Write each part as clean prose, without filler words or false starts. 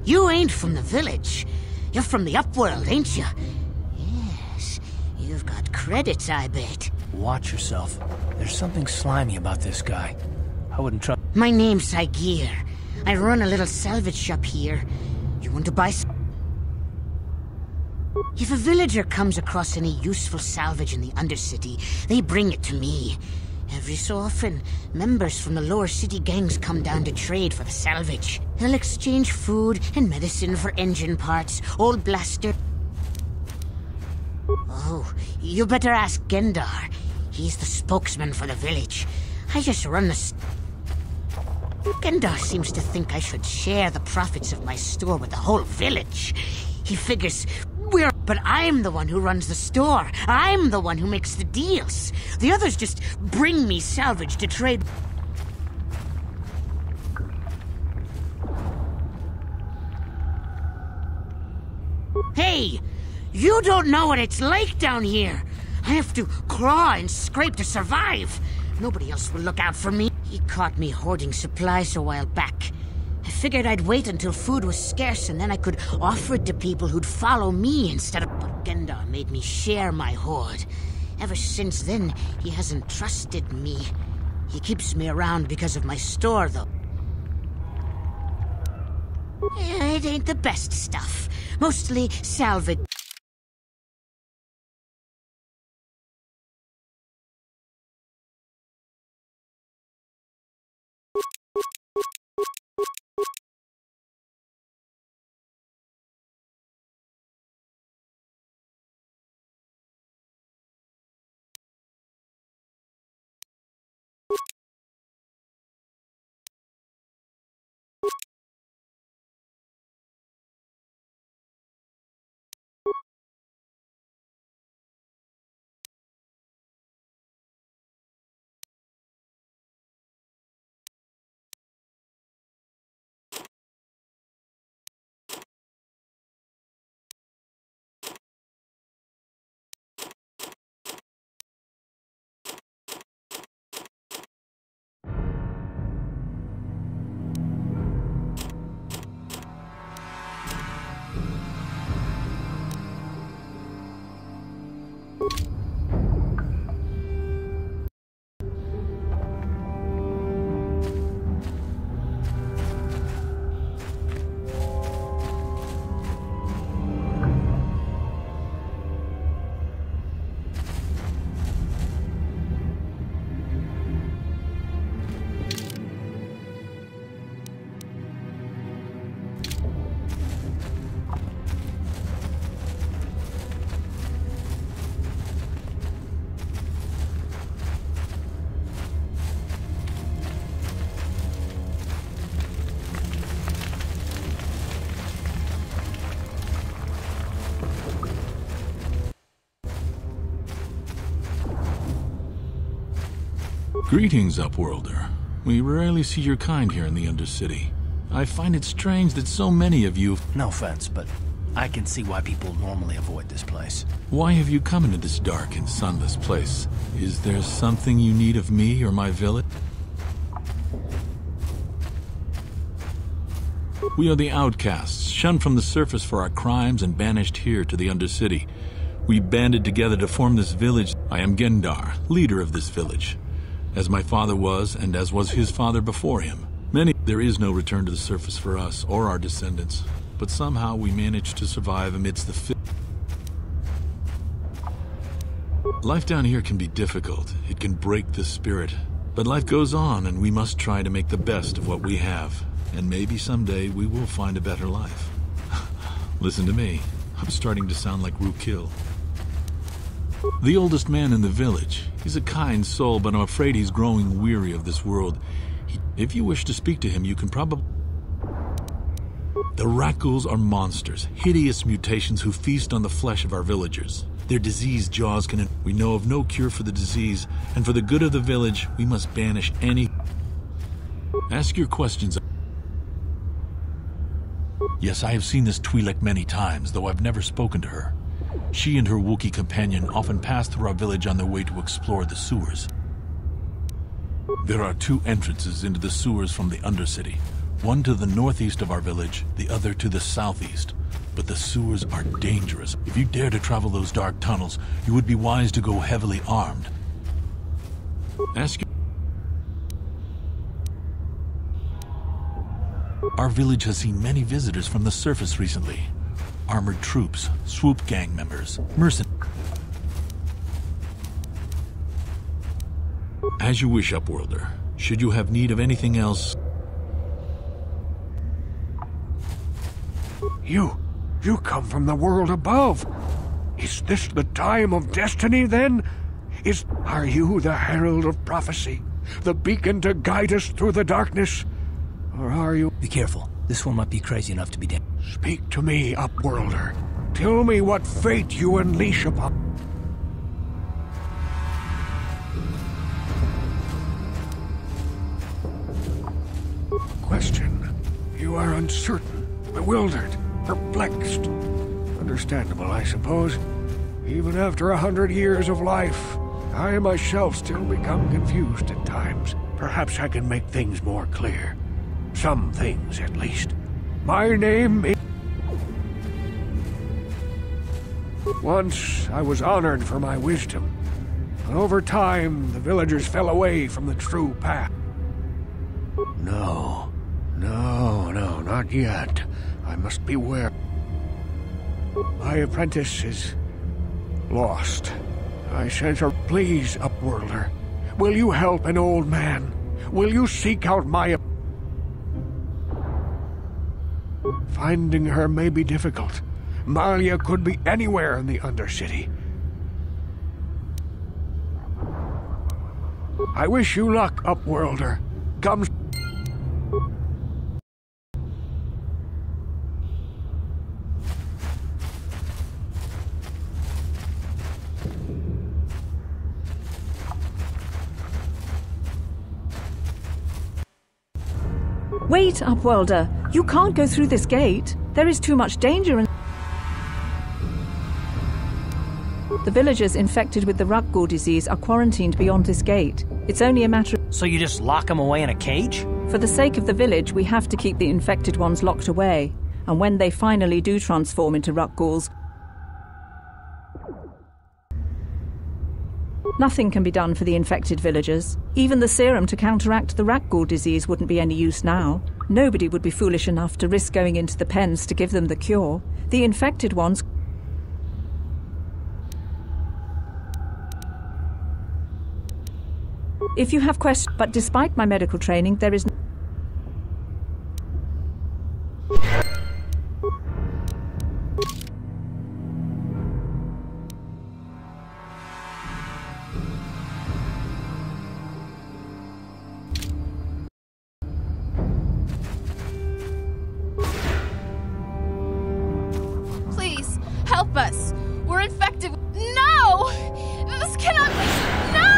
You ain't from the village. You're from the upworld, ain't you? Yes, you've got credits, I bet. Watch yourself. There's something slimy about this guy. I wouldn't trust... My name's Saigir. I run a little salvage shop here. You want to buy some? If a villager comes across any useful salvage in the Undercity, they bring it to me. Every so often, members from the lower city gangs come down to trade for the salvage. They'll exchange food and medicine for engine parts, old blaster... Oh, you better ask Gendar. He's the spokesman for the village. I just run the... Gendar seems to think I should share the profits of my store with the whole village. He figures we're... But I'm the one who runs the store. I'm the one who makes the deals. The others just bring me salvage to trade. Hey! You don't know what it's like down here. I have to claw and scrape to survive. Nobody else will look out for me. He caught me hoarding supplies a while back. I figured I'd wait until food was scarce and then I could offer it to people who'd follow me instead of... But Gendar made me share my hoard. Ever since then, he hasn't trusted me. He keeps me around because of my store, though. It ain't the best stuff. Mostly salvage. Greetings, Upworlder. We rarely see your kind here in the Undercity. I find it strange that so many of you... No offense, but I can see why people normally avoid this place. Why have you come into this dark and sunless place? Is there something you need of me or my village? We are the outcasts, shunned from the surface for our crimes and banished here to the Undercity. We banded together to form this village. I am Gendar, leader of this village. As my father was, and as was his father before him. There is no return to the surface for us or our descendants, but somehow we managed to survive amidst the Life down here can be difficult. It can break the spirit. But life goes on, and we must try to make the best of what we have. And maybe someday we will find a better life. Listen to me. I'm starting to sound like Rookil. The oldest man in the village. He's a kind soul, but I'm afraid he's growing weary of this world. If you wish to speak to him, you can probably... The Rakghouls are monsters, hideous mutations who feast on the flesh of our villagers. Their diseased jaws can... We know of no cure for the disease, and for the good of the village, we must banish any... Ask your questions. Yes, I have seen this Twi'lek many times, though I've never spoken to her. She and her Wookiee companion often pass through our village on their way to explore the sewers. There are two entrances into the sewers from the Undercity. One to the northeast of our village, the other to the southeast. But the sewers are dangerous. If you dare to travel those dark tunnels, you would be wise to go heavily armed. Ask you. Our village has seen many visitors from the surface recently. Armored troops, swoop gang members, mercenaries. As you wish, Upworlder. Should you have need of anything else... You come from the world above. Is this the time of destiny, then? Are you the herald of prophecy? The beacon to guide us through the darkness? Or are you... Be careful. This one might be crazy enough to be dead. Speak to me, Upworlder. Tell me what fate you unleash upon... Question. You are uncertain, bewildered, perplexed. Understandable, I suppose. Even after 100 years of life, I myself still become confused at times. Perhaps I can make things more clear. Some things, at least. My name is... Once, I was honored for my wisdom. But over time, the villagers fell away from the true path. No, not yet. I must beware. My apprentice is... lost. I sense her. Please, Upworlder. Will you help an old man? Will you seek out my... Finding her may be difficult. Malia could be anywhere in the Undercity. I wish you luck, Upworlder. Come... Wait, Upworlder. You can't go through this gate. There is too much danger and... The villagers infected with the Ruggle disease are quarantined beyond this gate. It's only a matter of... So you just lock them away in a cage? For the sake of the village, we have to keep the infected ones locked away. And when they finally do transform into Ruggles, nothing can be done for the infected villagers. Even the serum to counteract the Ruggle disease wouldn't be any use now. Nobody would be foolish enough to risk going into the pens to give them the cure. The infected ones... If you have questions... But despite my medical training, there is... Please, help us. We're infected. No! This cannot be... No!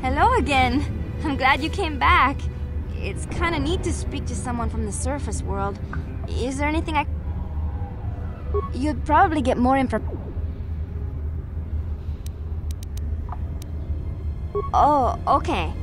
Hello again. I'm glad you came back. It's kinda neat to speak to someone from the surface world. Is there anything I... You'd probably get more info... Oh, okay.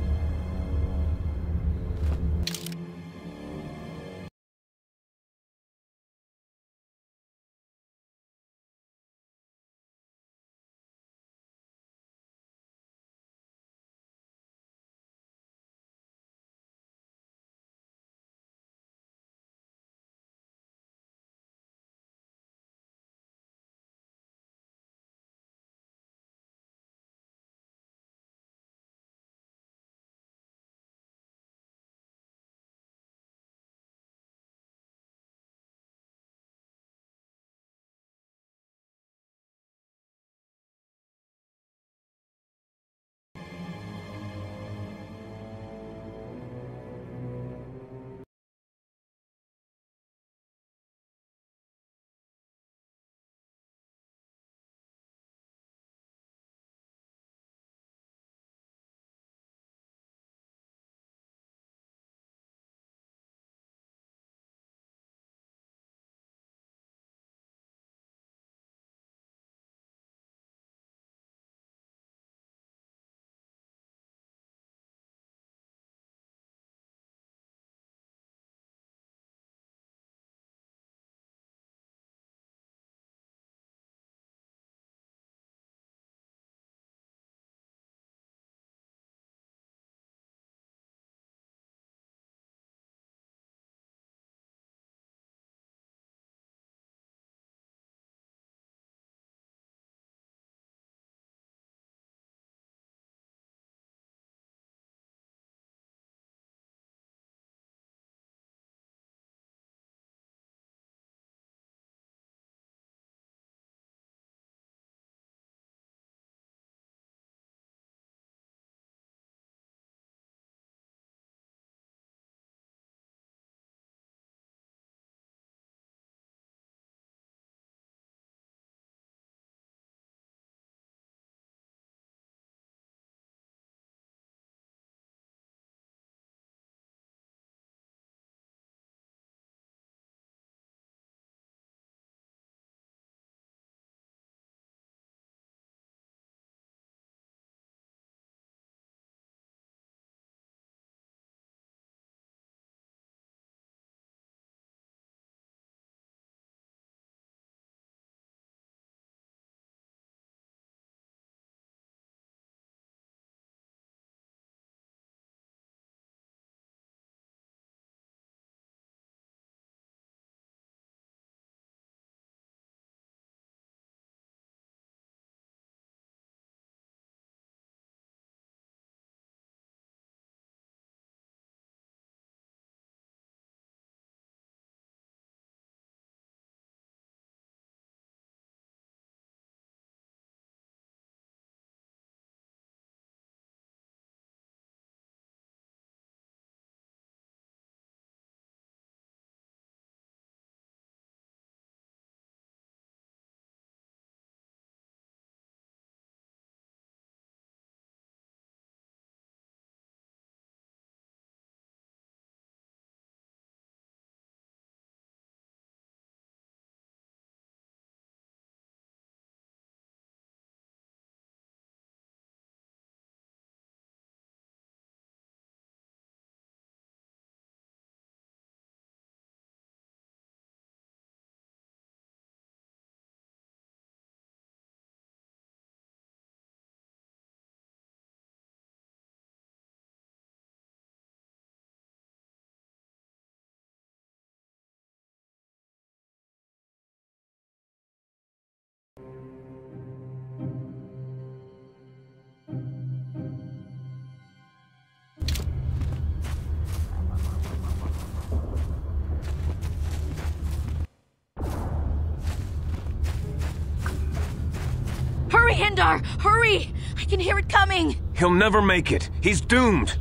Hurry, Hindar! Hurry! I can hear it coming! He'll never make it. He's doomed.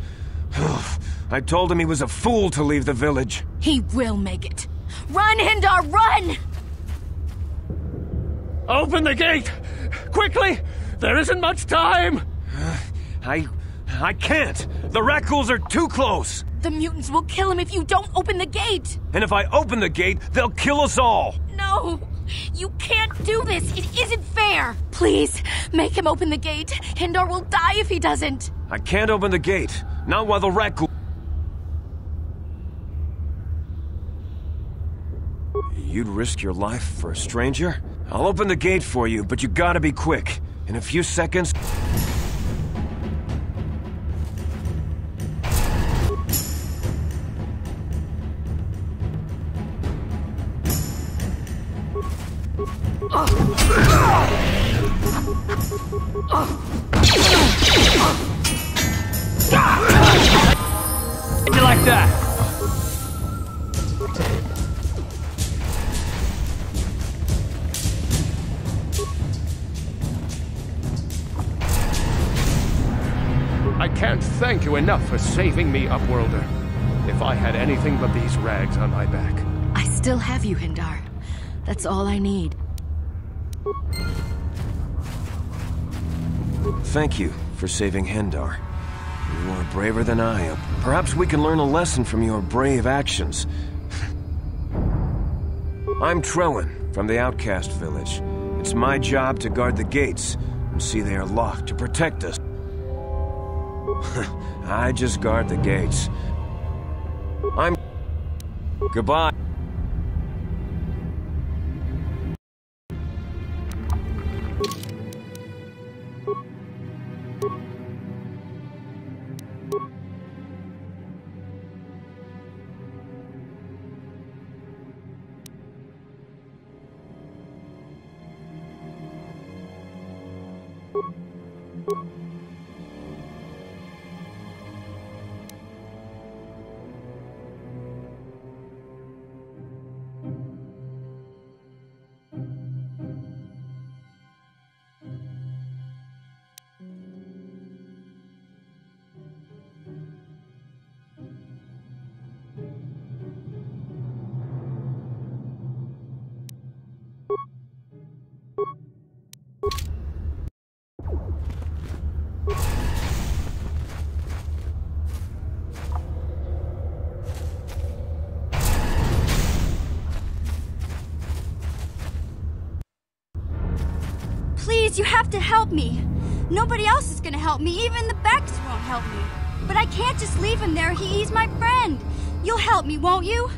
I told him he was a fool to leave the village. He will make it. Run, Hindar, run! Open the gate! Quickly! There isn't much time! I can't. The rat ghouls are too close. The mutants will kill him if you don't open the gate! And if I open the gate, they'll kill us all! No! You can't do this! It isn't fair! Please, make him open the gate. Hindar will die if he doesn't! I can't open the gate. Not while the rat ghoul... You'd risk your life for a stranger? I'll open the gate for you, but you gotta be quick. In a few seconds... You like that? I can't thank you enough for saving me, Upworlder. If I had anything but these rags on my back. I still have you, Hindar. That's all I need. Thank you for saving Hindar. You are braver than I am. Perhaps we can learn a lesson from your brave actions. I'm Trellin, from the Outcast Village. It's my job to guard the gates and see they are locked to protect us. I just guard the gates. Goodbye. Please, you have to help me. Nobody else is gonna help me. Even the Becks won't help me. But I can't just leave him there. He's my friend. You'll help me, won't you?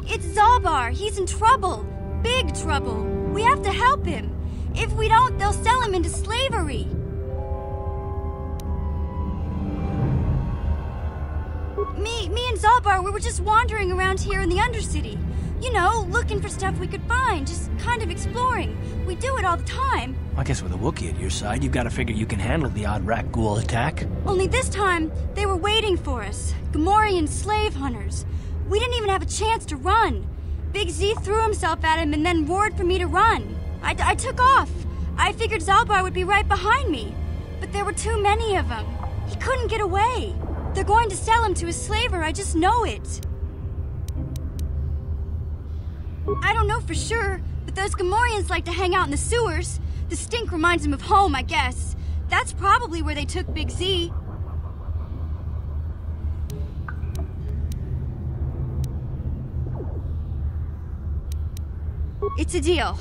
It's Zalbar. He's in trouble. Big trouble. We have to help him. If we don't, they'll sell him into slavery. Me and Zalbar, we were just wandering around here in the Undercity. You know, looking for stuff we could find, just kind of exploring. We do it all the time. I guess with a Wookiee at your side, you've got to figure you can handle the odd rat ghoul attack. Only this time, they were waiting for us. Gamorrean slave hunters. We didn't even have a chance to run. Big Z threw himself at him and then roared for me to run. I took off. I figured Zalbar would be right behind me. But there were too many of them. He couldn't get away. They're going to sell him to a slaver, I just know it. I don't know for sure, but those Gamorreans like to hang out in the sewers. The stink reminds them of home, I guess. That's probably where they took Big Z. It's a deal.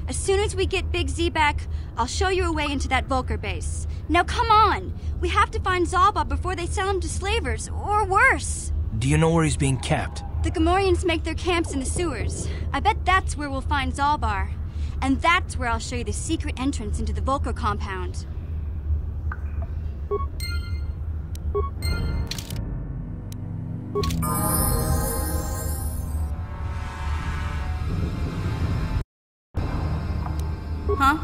As soon as we get Big Z back, I'll show you a way into that Vulcar base. Now come on! We have to find Zalbar before they sell him to slavers, or worse. Do you know where he's being kept? The Gamorreans make their camps in the sewers. I bet that's where we'll find Zalbar. And that's where I'll show you the secret entrance into the Vulcar compound. Huh?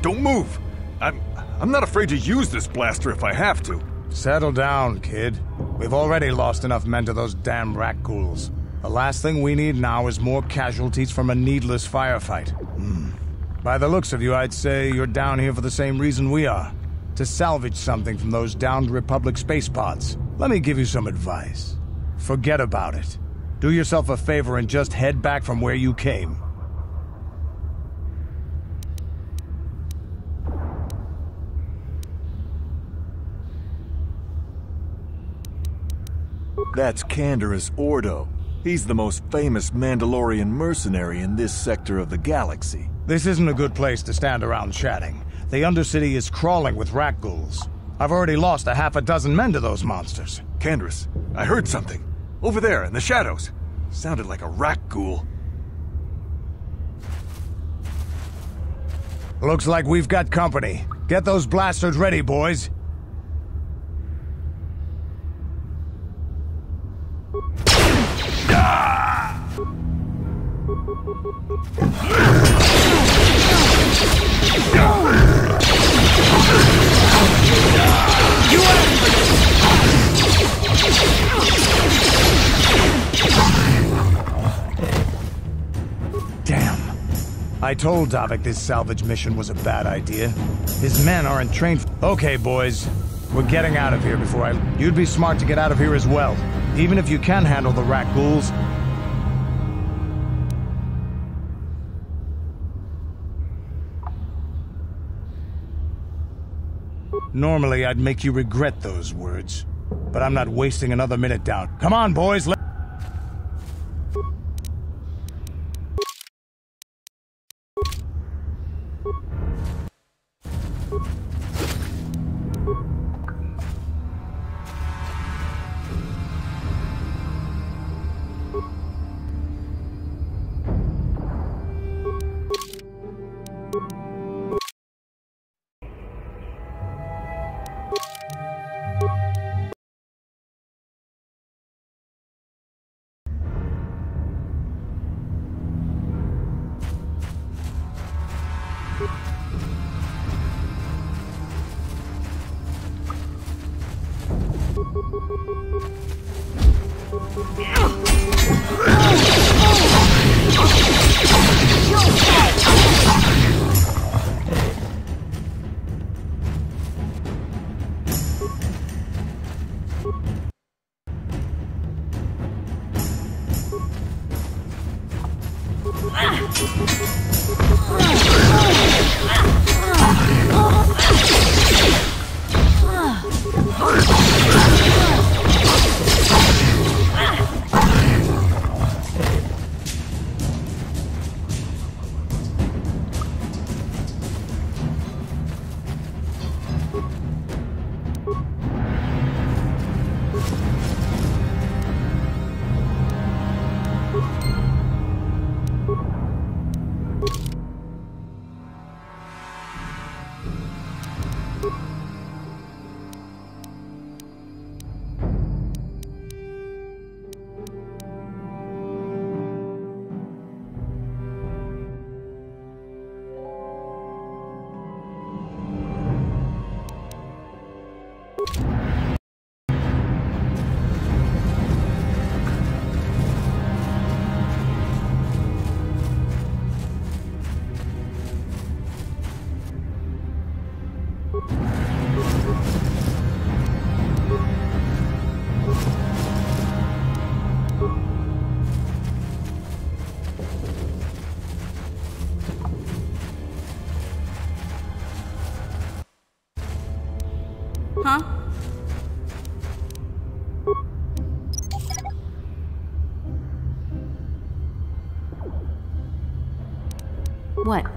Don't move! I'm not afraid to use this blaster if I have to. Settle down, kid. We've already lost enough men to those damn rat ghouls. The last thing we need now is more casualties from a needless firefight. By the looks of you, I'd say you're down here for the same reason we are. To salvage something from those downed Republic space pods. Let me give you some advice. Forget about it. Do yourself a favor and just head back from where you came. That's Canderous Ordo. He's the most famous Mandalorian mercenary in this sector of the galaxy. This isn't a good place to stand around chatting. The Undercity is crawling with rat ghouls. I've already lost a half a dozen men to those monsters. Canderous, I heard something. Over there, in the shadows. Sounded like a rat ghoul. Looks like we've got company. Get those blasters ready, boys. Damn. I told Davik this salvage mission was a bad idea. His men aren't trained. Okay, boys. We're getting out of here before You'd be smart to get out of here as well. Even if you can handle the rat ghouls. Normally, I'd make you regret those words. But I'm not wasting another minute down. Come on, boys, What?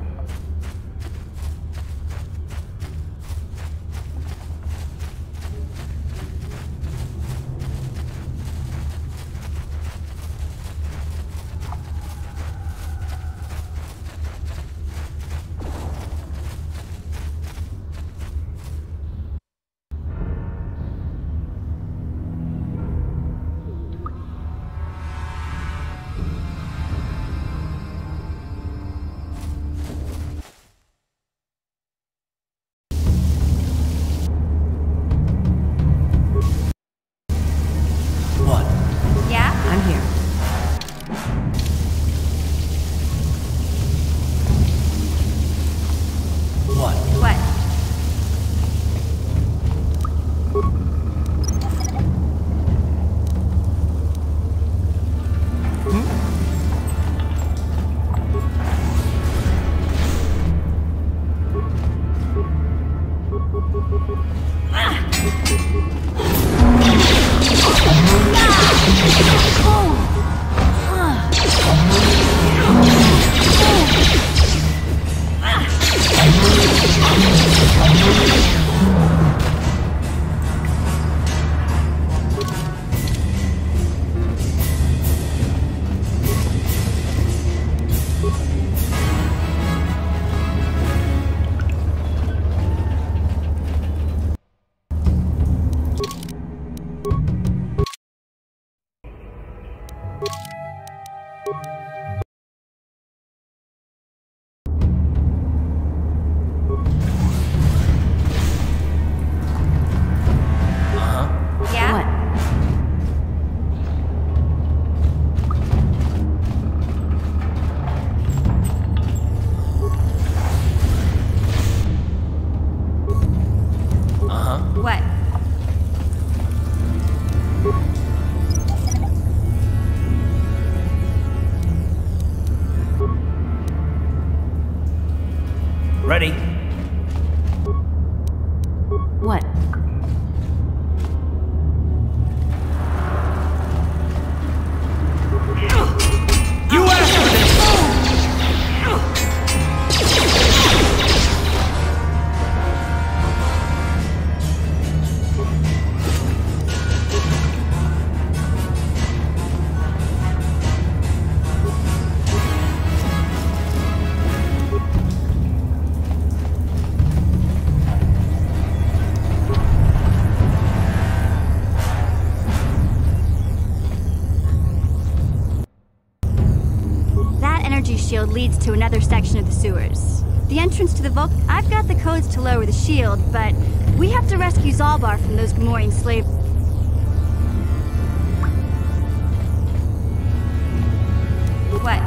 Ready? What? You asked for this! Shield leads to another section of the sewers. The entrance to the vault. I've got the codes to lower the shield, but we have to rescue Zalbar from those Gamorrean slaves. What?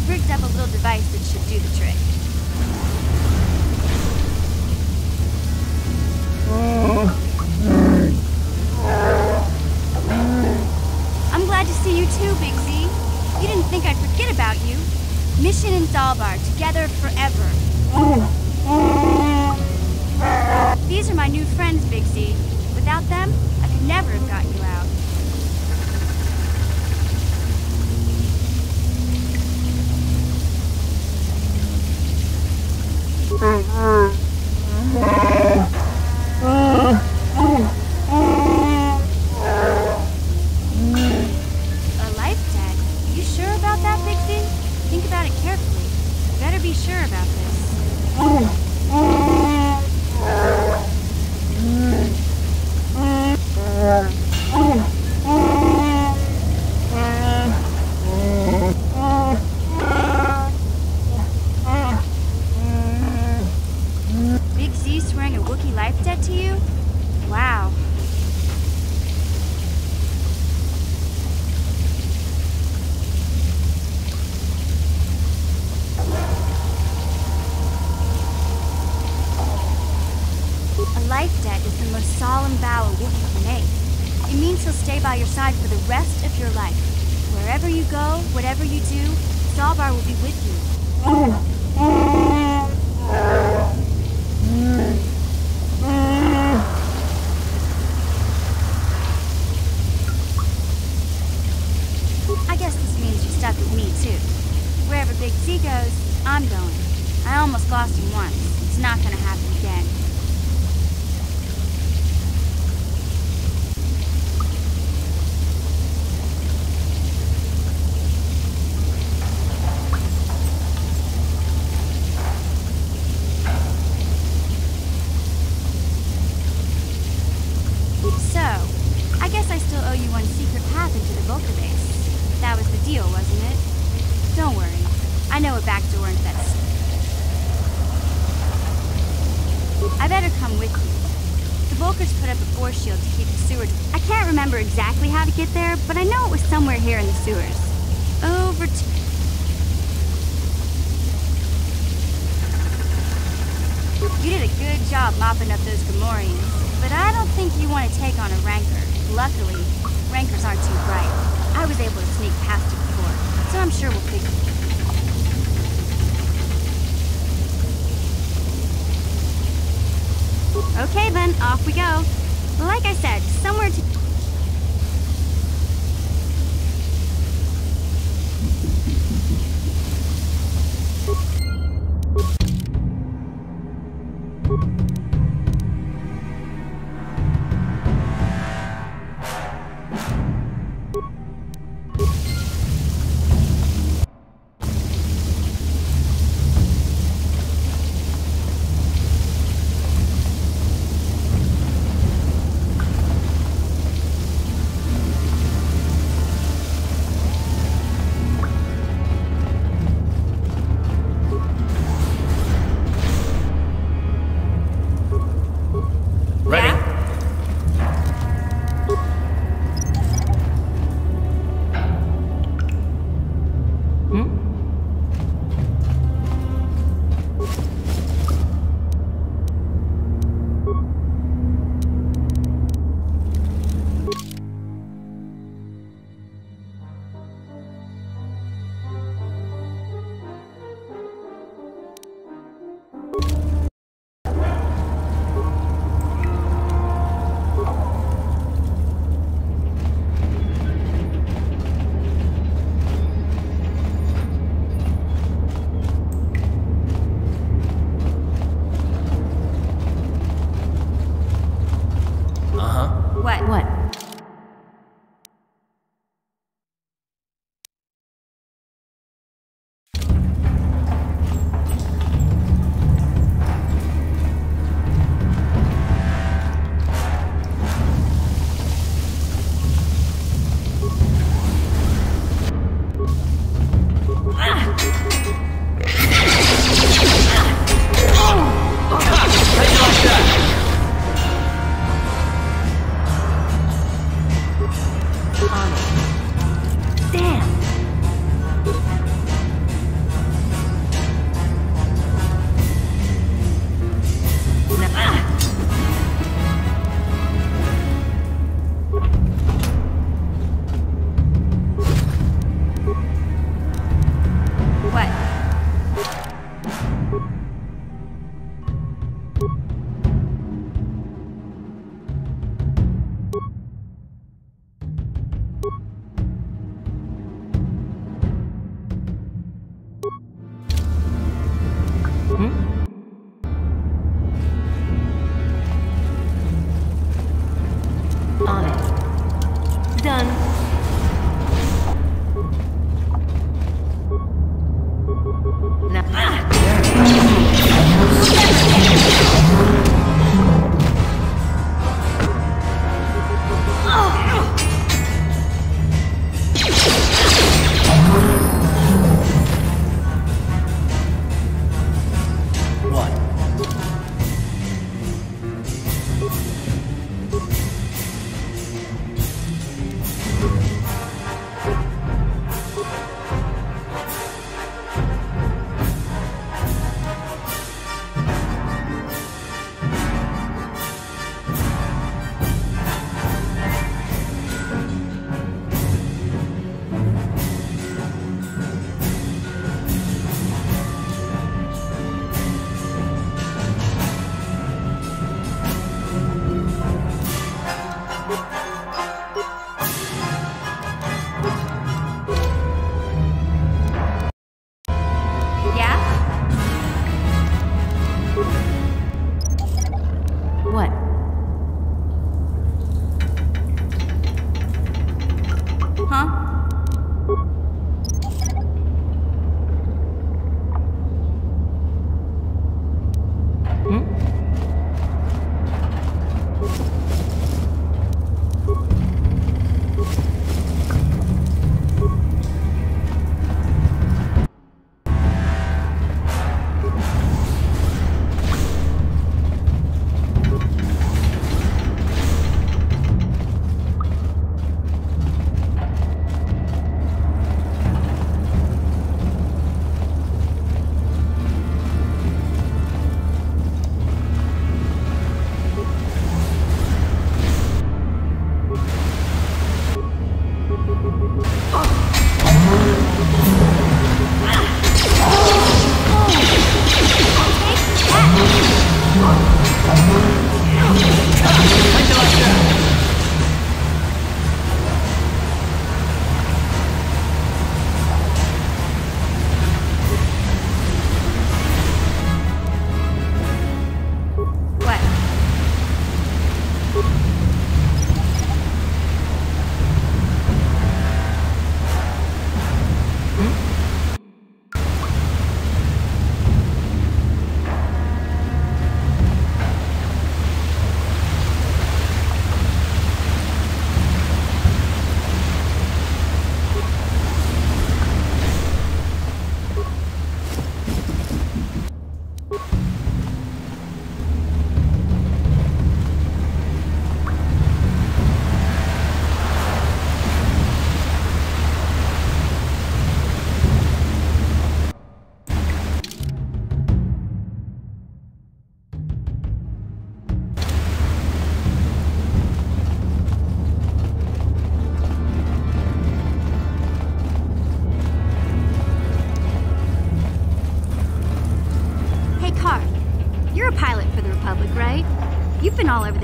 I've rigged up a little device that should do the trick. I'm glad to see you too, Big Z. You didn't think I'd forget about you. Mission and Zalbar, together forever. These are my new friends, Big Z. Without them, I could never have gotten you out. A life debt? You sure about that, Big Z? Think about it carefully. You better be sure about this. Big Z swearing a Wookiee life debt to you? Wow. A life debt is the most solemn vow a Wookiee can make. It means he'll stay by your side for the rest of your life. Wherever you go, whatever you do, Zalbar will be with you. I guess this means you're stuck with me, too. Wherever Big Z goes, I'm going. I almost lost him once. It's not gonna happen again. So, I guess I still owe you one secret path into the Vulcan base. That was the deal, wasn't it? Don't worry. I know a back door into that. I better come with you. The Vulkars put up a force shield to keep the sewer. I can't remember exactly how to get there, but I know it was somewhere here in the sewers. Over to... You did a good job mopping up those Gamorreans, but I don't think you want to take on a Rancor. Luckily, Rancors aren't too bright. I was able to sneak past it before, so I'm sure we'll figure it out. Okay then, off we go. Like I said, somewhere to...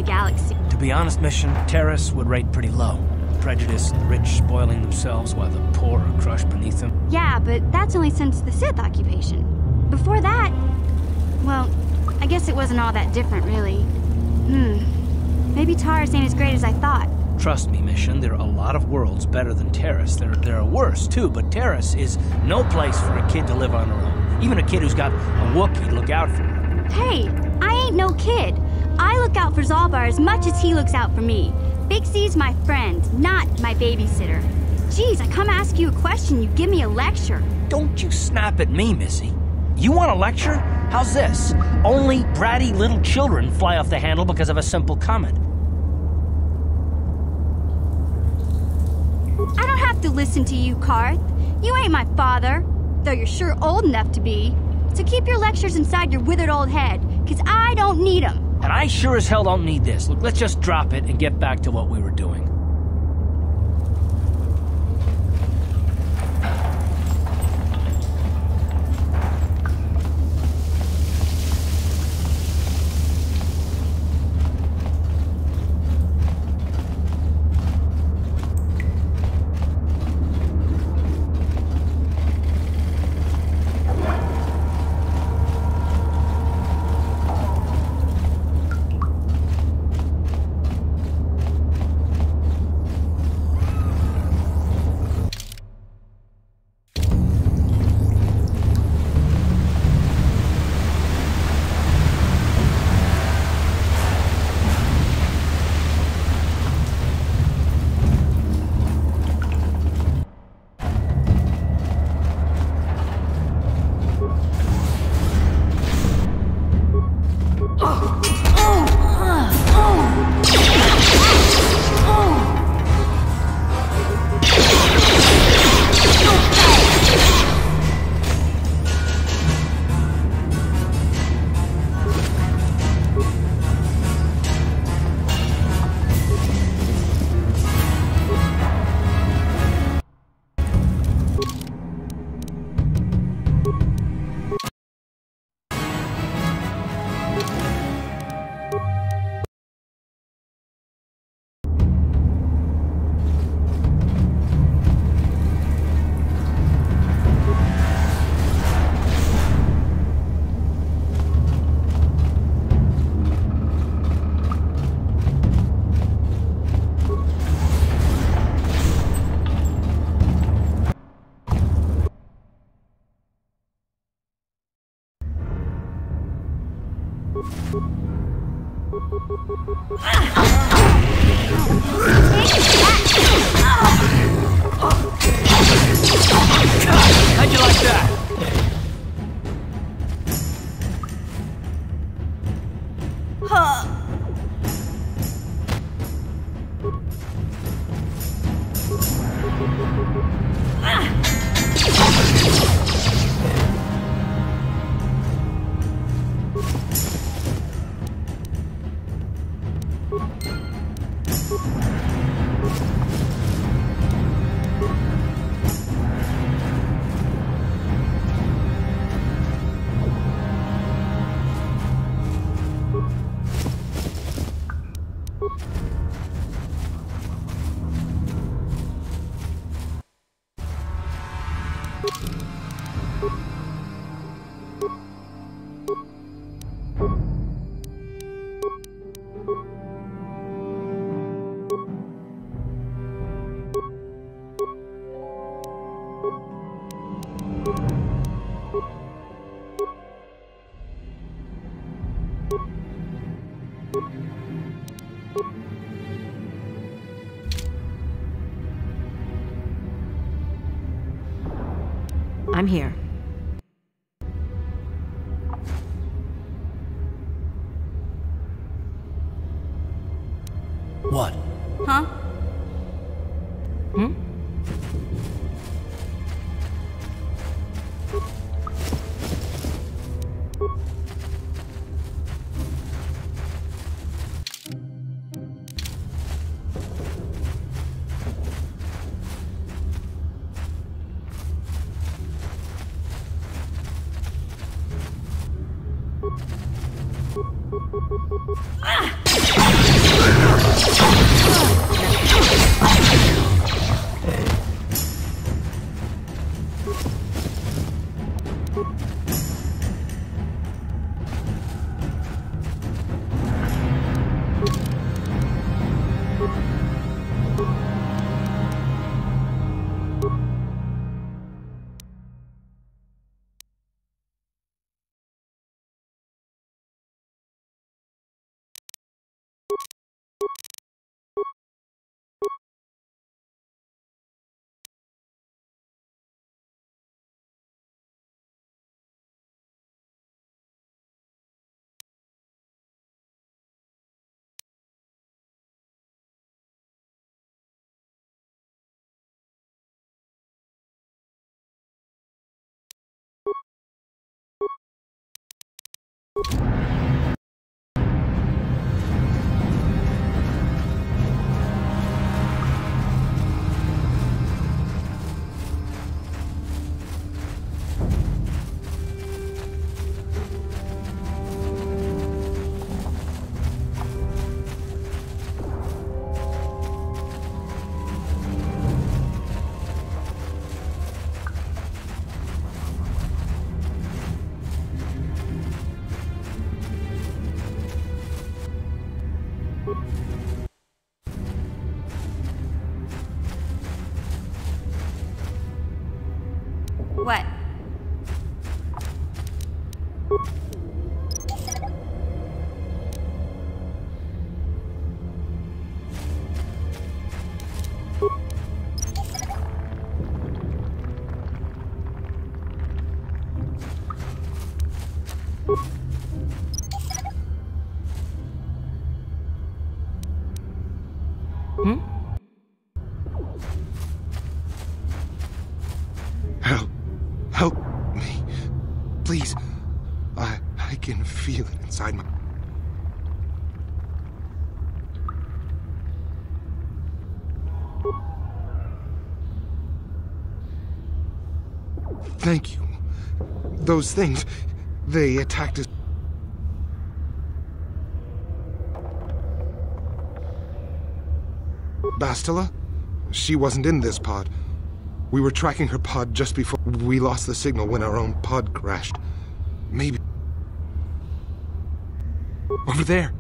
galaxy. To be honest, Mission, Terrace would rate pretty low. Prejudice, the rich spoiling themselves while the poor are crushed beneath them. Yeah, but that's only since the Sith occupation. Before that, well, I guess it wasn't all that different, really. Maybe Taurus ain't as great as I thought. Trust me, Mission, there are a lot of worlds better than Terrace. There are worse, too, but Terrace is no place for a kid to live on her own. Even a kid who's got a Wookiee to look out for her. Hey, I ain't no kid. I look out for Zalbar as much as he looks out for me. Big C's my friend, not my babysitter. Geez, I come ask you a question, you give me a lecture. Don't you snap at me, Missy. You want a lecture? How's this? Only bratty little children fly off the handle because of a simple comment. I don't have to listen to you, Karth. You ain't my father, though you're sure old enough to be. So keep your lectures inside your withered old head, 'cause I don't need 'em. And I sure as hell don't need this. Look, let's just drop it and get back to what we were doing. How'd you like that? I'm here. What? Huh? What? Help me. Please. I can feel it inside my... Thank you. Those things, they attacked us. Bastila? She wasn't in this pod. We were tracking her pod just before we lost the signal when our own pod crashed. Maybe... Over there!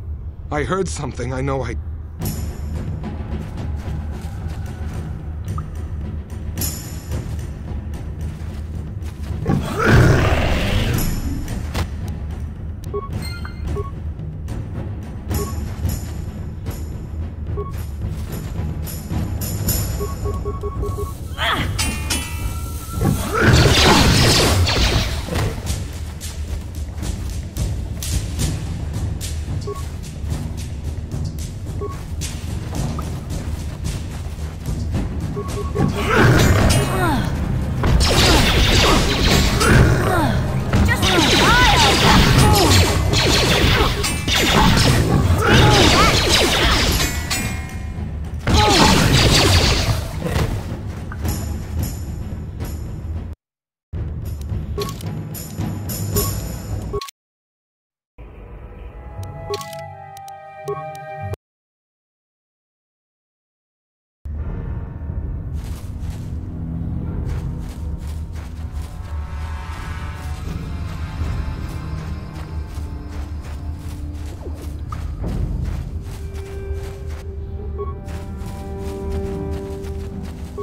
I heard something. I know I...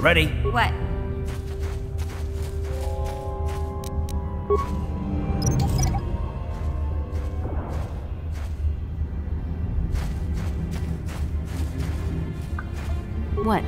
Ready? What? What?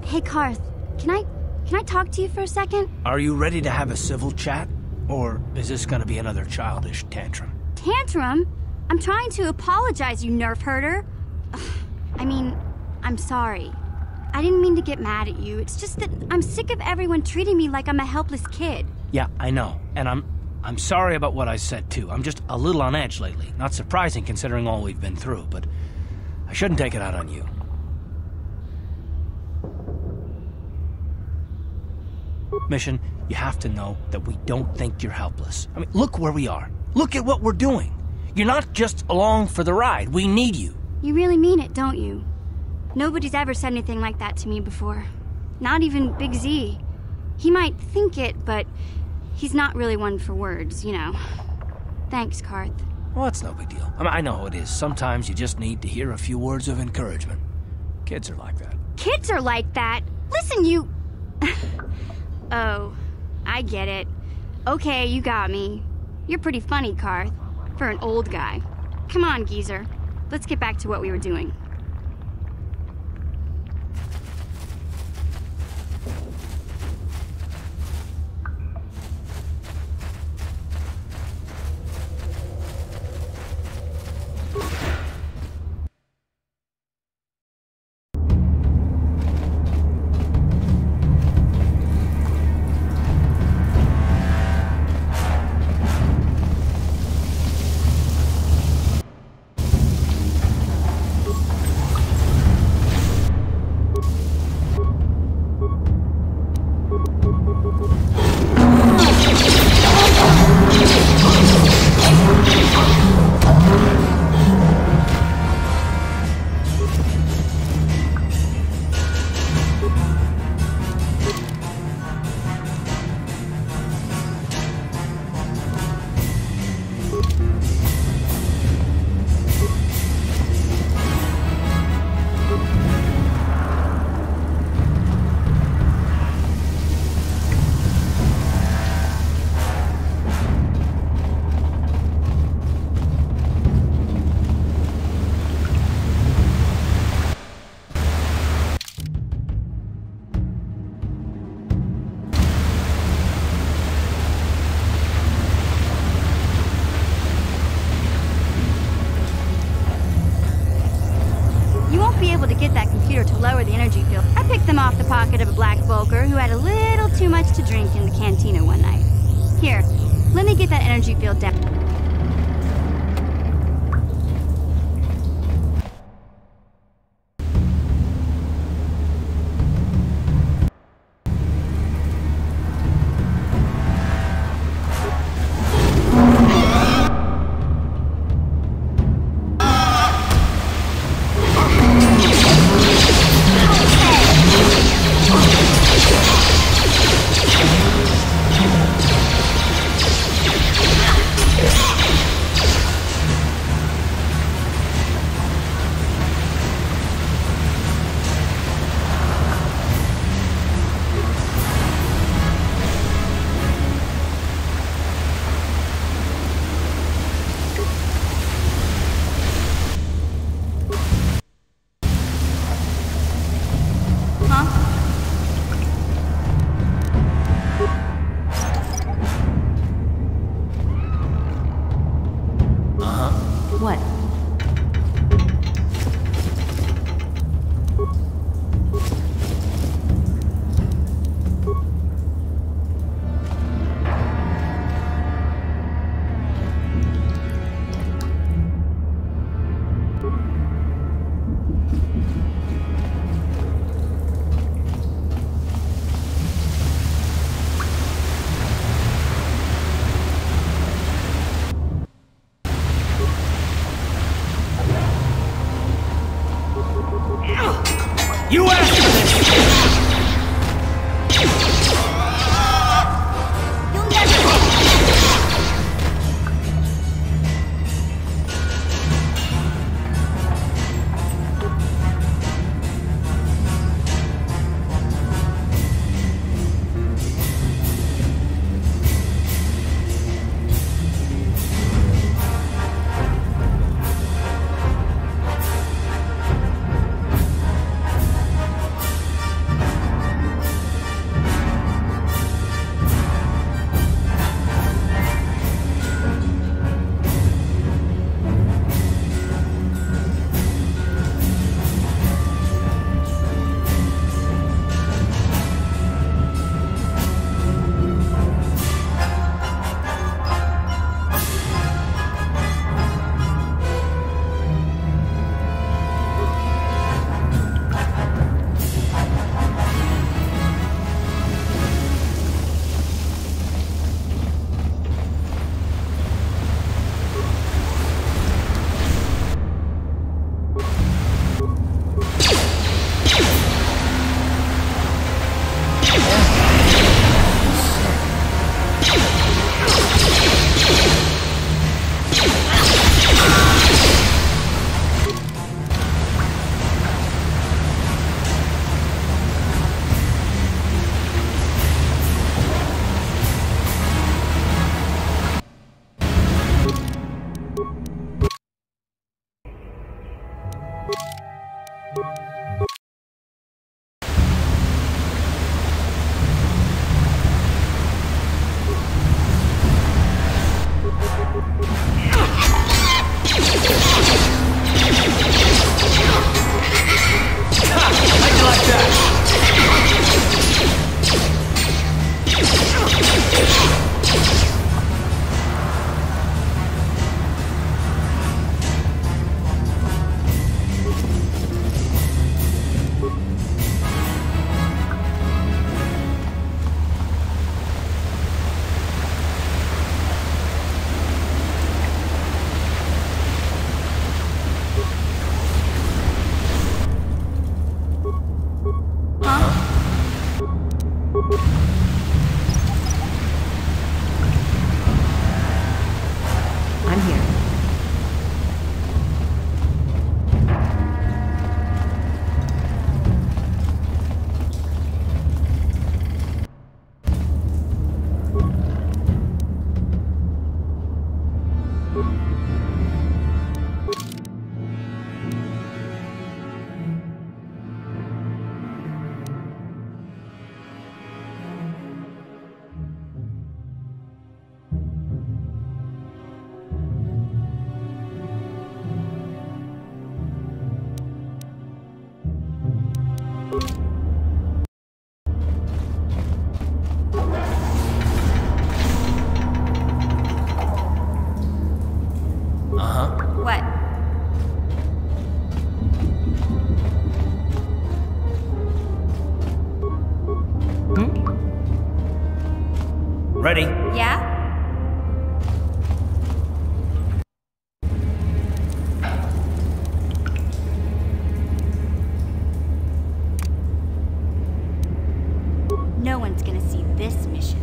Hey, Karth, can I talk to you for a second? Are you ready to have a civil chat? Or is this gonna be another childish tantrum? tantrum. I'm trying to apologize, you nerf herder. I mean, I'm sorry. I didn't mean to get mad at you. It's just that I'm sick of everyone treating me like I'm a helpless kid. Yeah, I know. And I'm sorry about what I said, too. I'm just a little on edge lately. Not surprising considering all we've been through, but I shouldn't take it out on you. Mission, you have to know that we don't think you're helpless. I mean, look where we are. Look at what we're doing. You're not just along for the ride. We need you. You really mean it, don't you? Nobody's ever said anything like that to me before. Not even Big Z. He might think it, but he's not really one for words, you know. Thanks, Karth. Well, it's no big deal. I mean, I know how it is. Sometimes you just need to hear a few words of encouragement. Kids are like that. Kids are like that? Listen, you... Oh, I get it. Okay, you got me. You're pretty funny, Karth. For an old guy. Come on, geezer. Let's get back to what we were doing. To lower the energy field. I picked them off the pocket of a black Volker who had a little too much to drink in the cantina one night. Here, let me get that energy field down. What? You asked for this! Ready? Yeah? No one's gonna see this mission.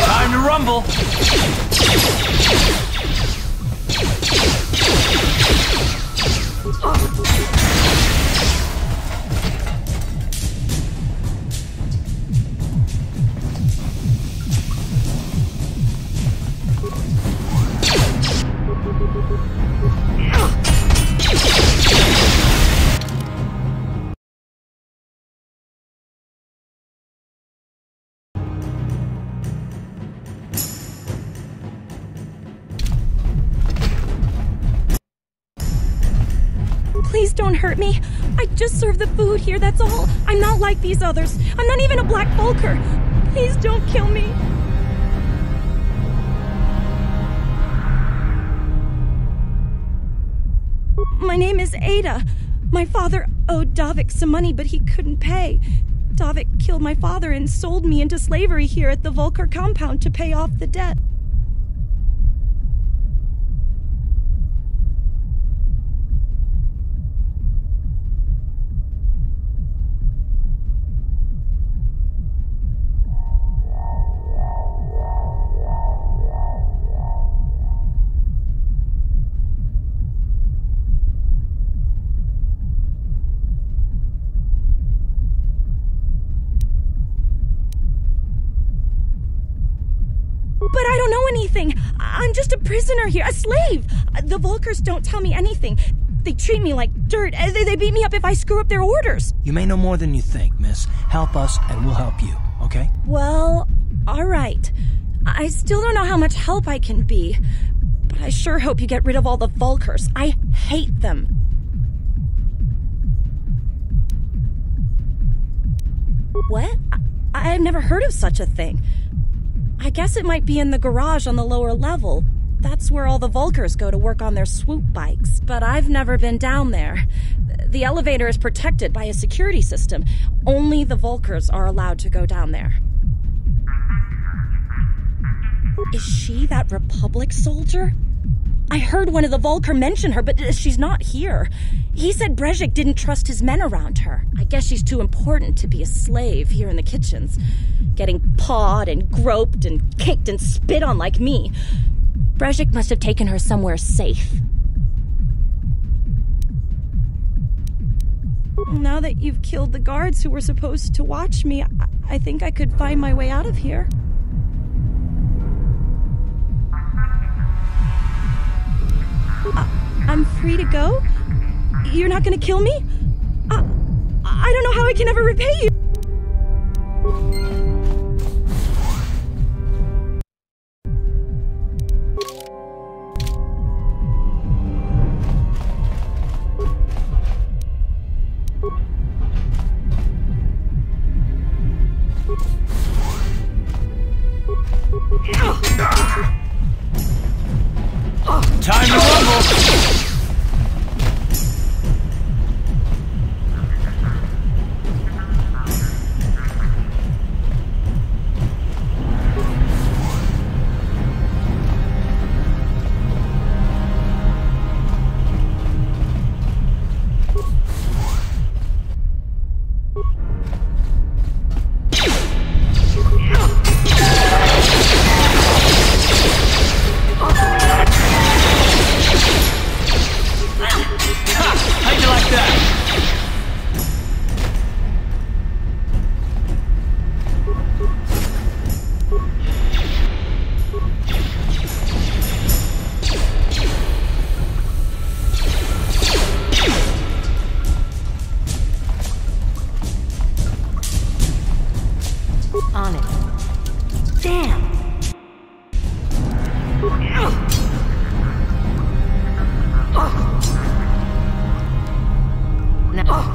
Time to rumble! Please don't hurt me. I just serve the food here, that's all. I'm not like these others. I'm not even a Black Vulker. Please don't kill me. My name is Ada. My father owed Davik some money, but he couldn't pay. Davik killed my father and sold me into slavery here at the Vulker compound to pay off the debt. But I don't anything. I'm just a prisoner here, a slave. The Volkers don't tell me anything. They treat me like dirt. They beat me up if I screw up their orders. You may know more than you think, miss. Help us, and we'll help you, okay? Well, all right. I still don't know how much help I can be, but I sure hope you get rid of all the Volkers. I hate them. What? I've never heard of such a thing. I guess it might be in the garage on the lower level. That's where all the Volkers go to work on their swoop bikes. But I've never been down there. The elevator is protected by a security system. Only the Volkers are allowed to go down there. Is she that Republic soldier? I heard one of the Volker mention her, but she's not here. He said Brezhik didn't trust his men around her. I guess she's too important to be a slave here in the kitchens, getting pawed and groped and kicked and spit on like me. Brezhik must have taken her somewhere safe. Now that you've killed the guards who were supposed to watch me, I think I could find my way out of here. I'm free to go? You're not gonna kill me? I don't know how I can ever repay you. Time to rumble! How'd you like that? On it. Damn! Now.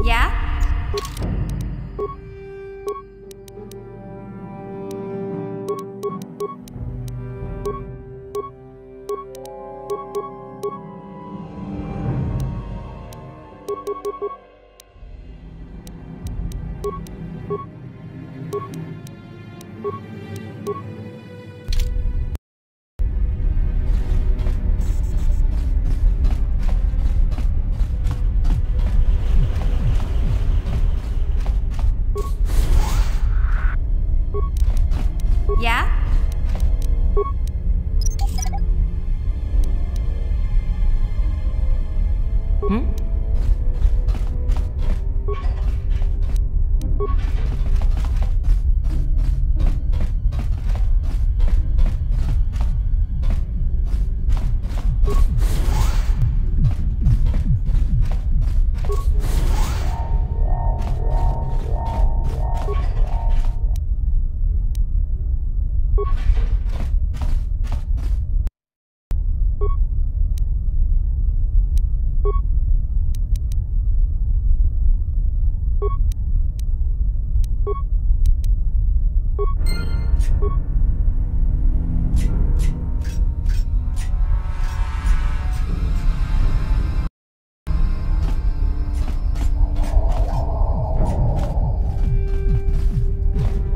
Yeah? Yeah?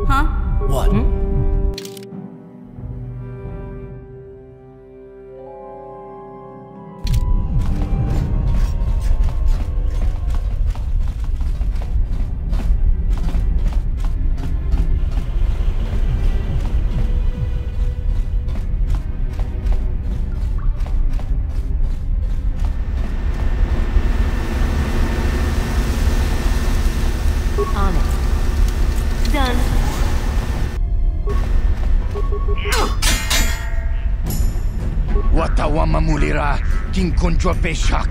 Huh? What? On it. Done. Watawama mulira kinkonjwa peshak.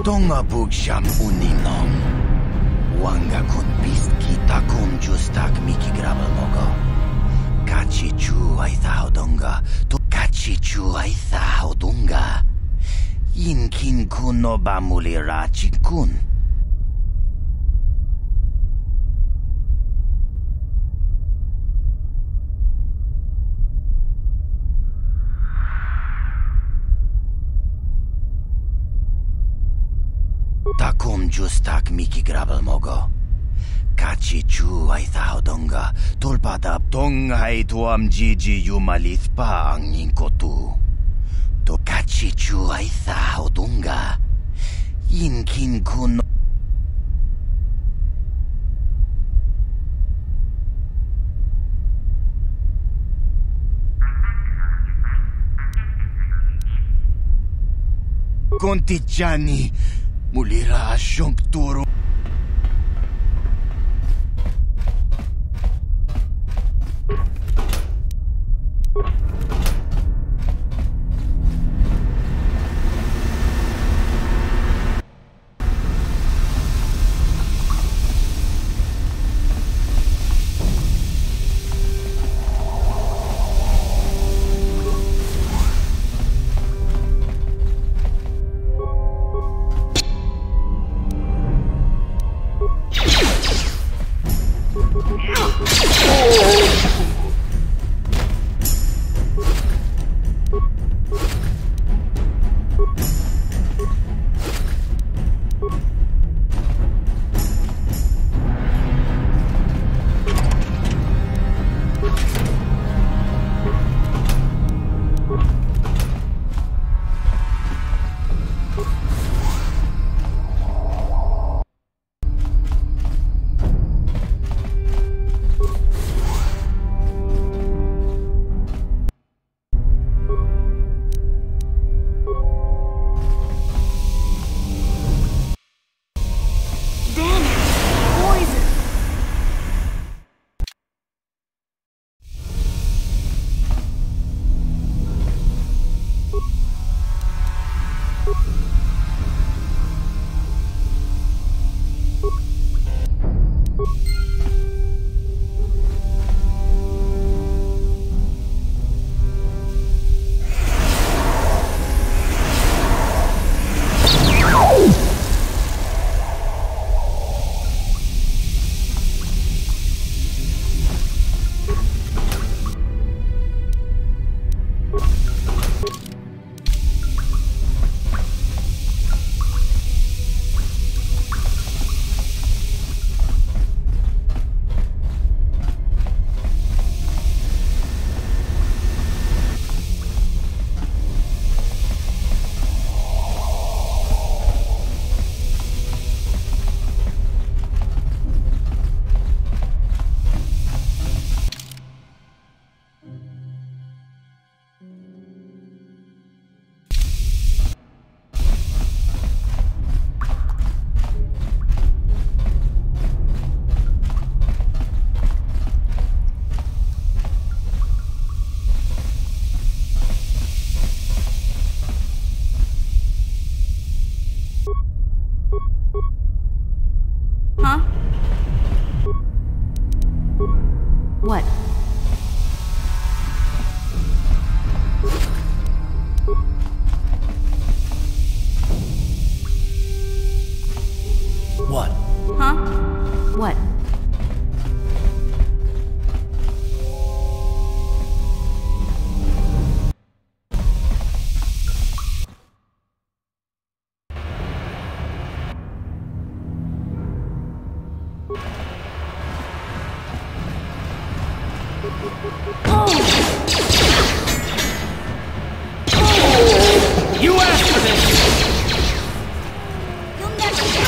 Tonga bugsham uninong. Wanga kun pist kita kun justak miki grabal mogo. Kachi chu ay thaudonga. To kachi chu ay thaudonga. Inkin kun no ba mulira chikun. Takum justak miki grabal mogo. Kachi chu ay thaudonga. Tulpada tong ay tuam jiji yumalith pa ang ninkotu. To kachi chu ay thaudonga. Inkin kun Contigiani mulira asyongturo. You asked for this! You'll never...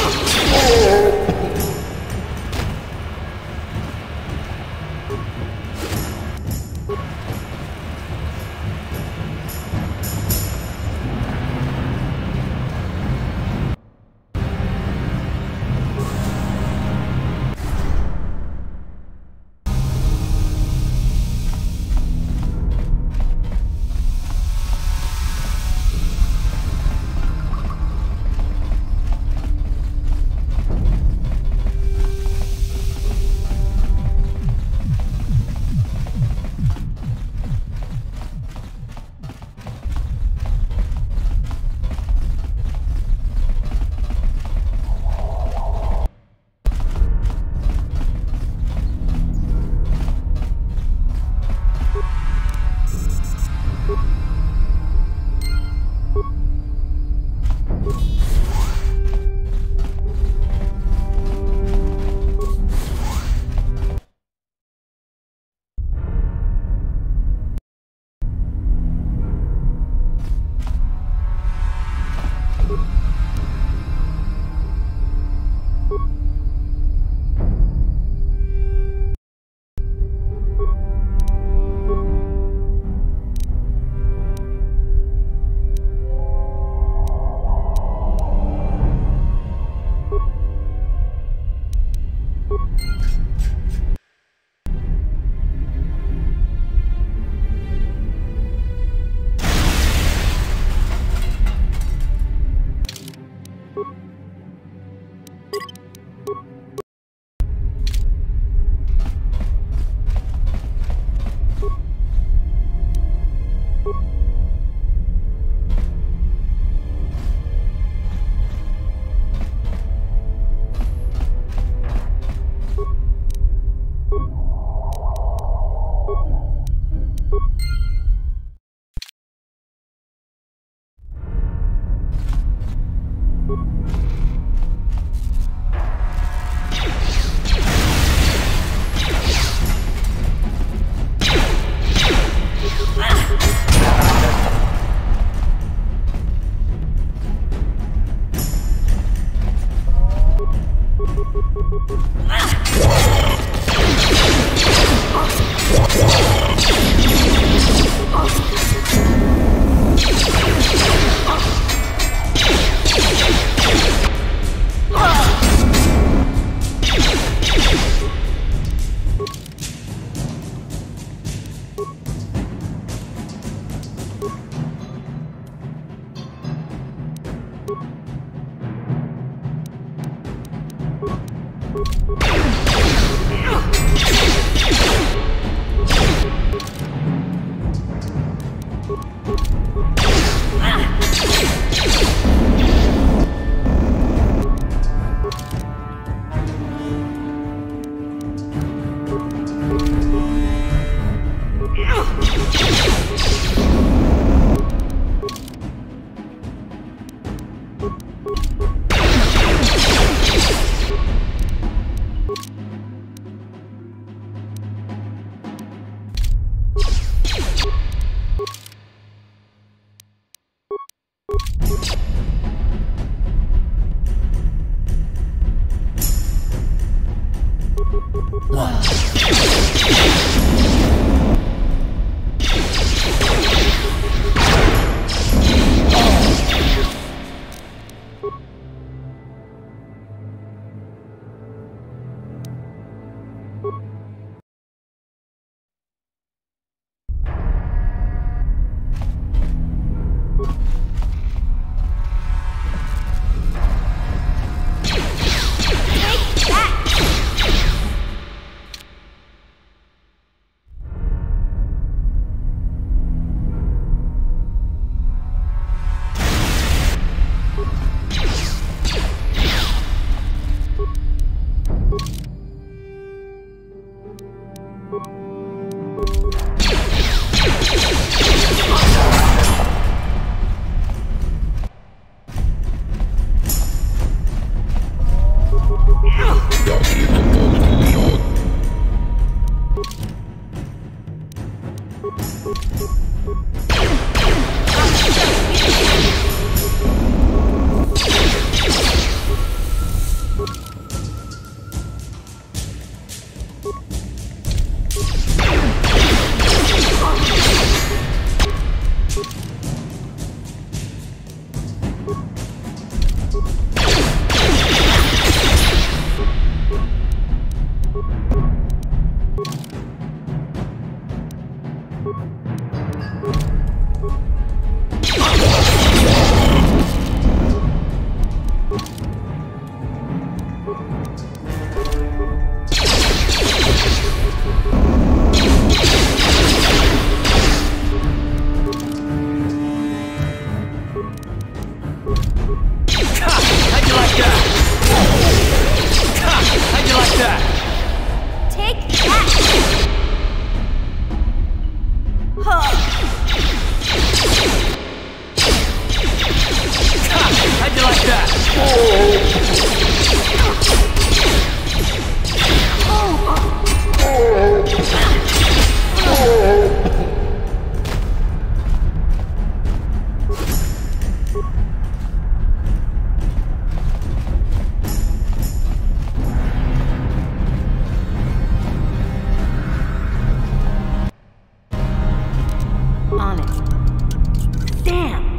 On it. Damn!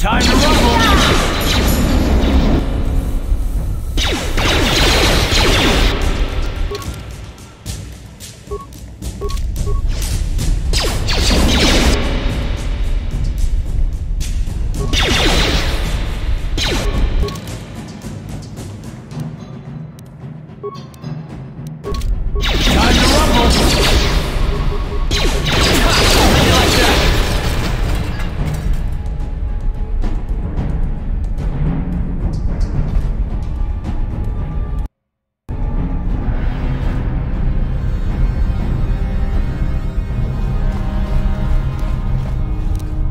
Time to rumble!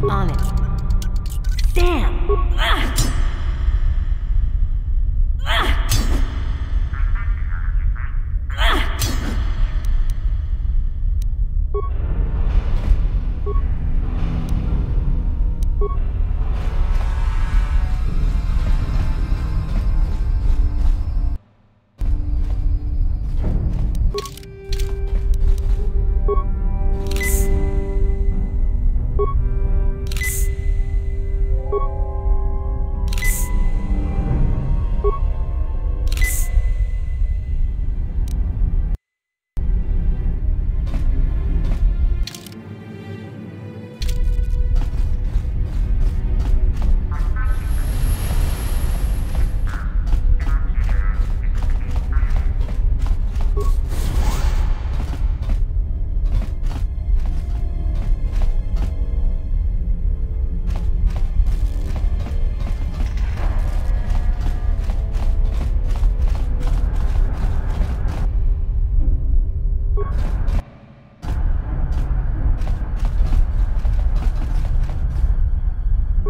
On it. Damn!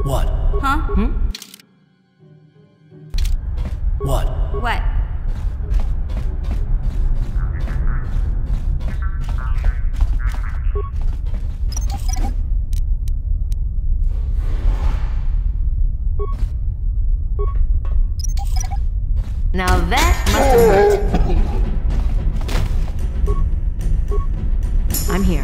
What? Huh? What? What? Now that must have hurt. I'm here.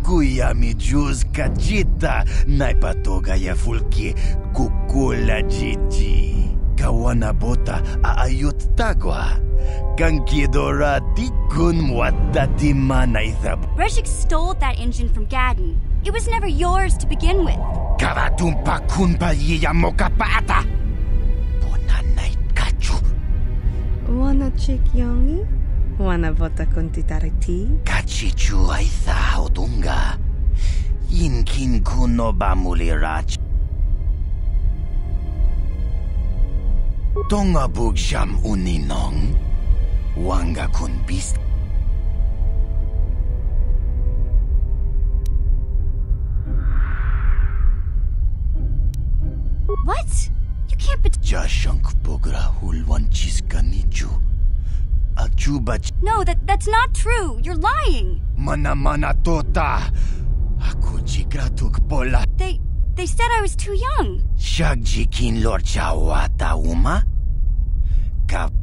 Kuyami juz kajita naipatoga ya fulki kukula jiji. Kawana bota aayut tagwa. Kankidora tikun wadati manaithab. Breshik stole that engine from Gadden. It was never yours to begin with. Kavatumpa kunpa yiyamoka paata. Bonanay kachu. Wanna chick yongi? Wanna bota kontitariti? Kachichu aitha odunga. Inkin kuno bamulirach. Tonga bugsham uninong. Wanga kun bist. What? You can't bet. Jashank bogra hulwan chiskanichu. No, that's not true. You're lying. Mana tota. Aku jigratuk pola. They said I was too young. Shagjikin lord chawata uma?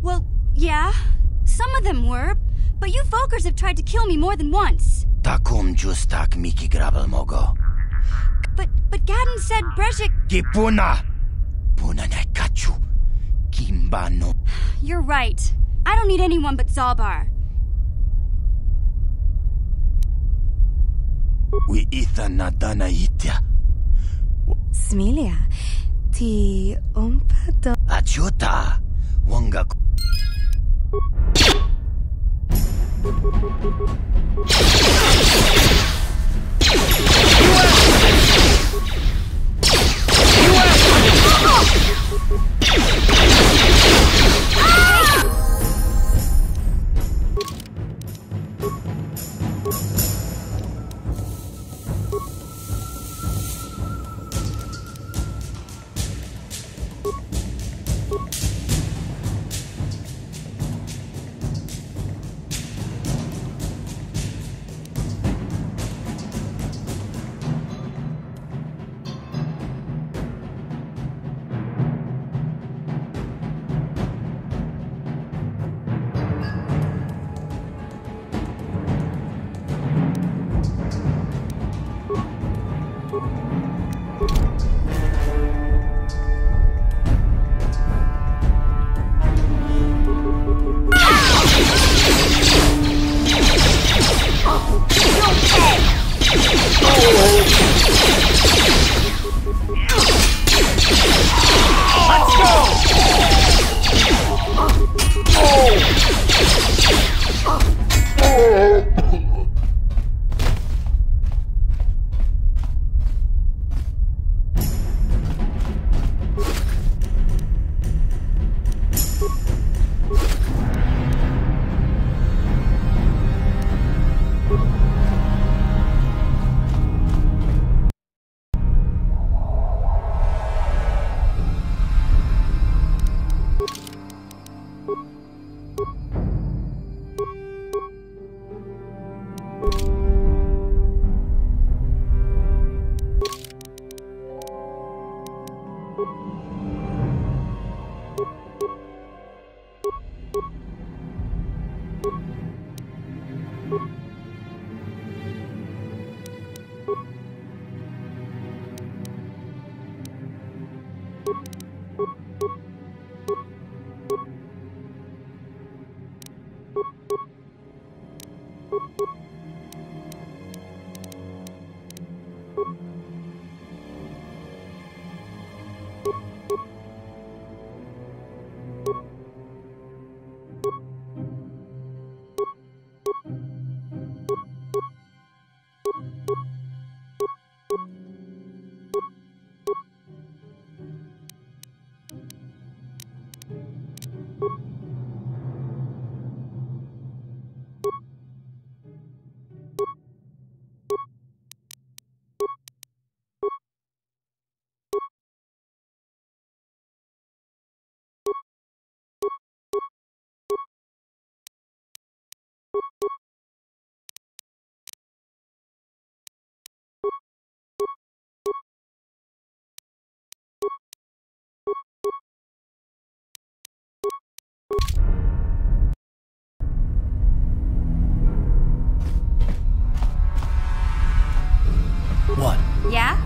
Well, yeah. Some of them were, but you Volkers have tried to kill me more than once. Takum justak miki grabel mogo. But Gadden said Breshik. Kipuna! Puna na kachu. Kimbano. You're right. I don't need anyone but Zalbar. We itha nadana itya. Smilia, ti umpato. Achuta! Wanga. What? Yeah?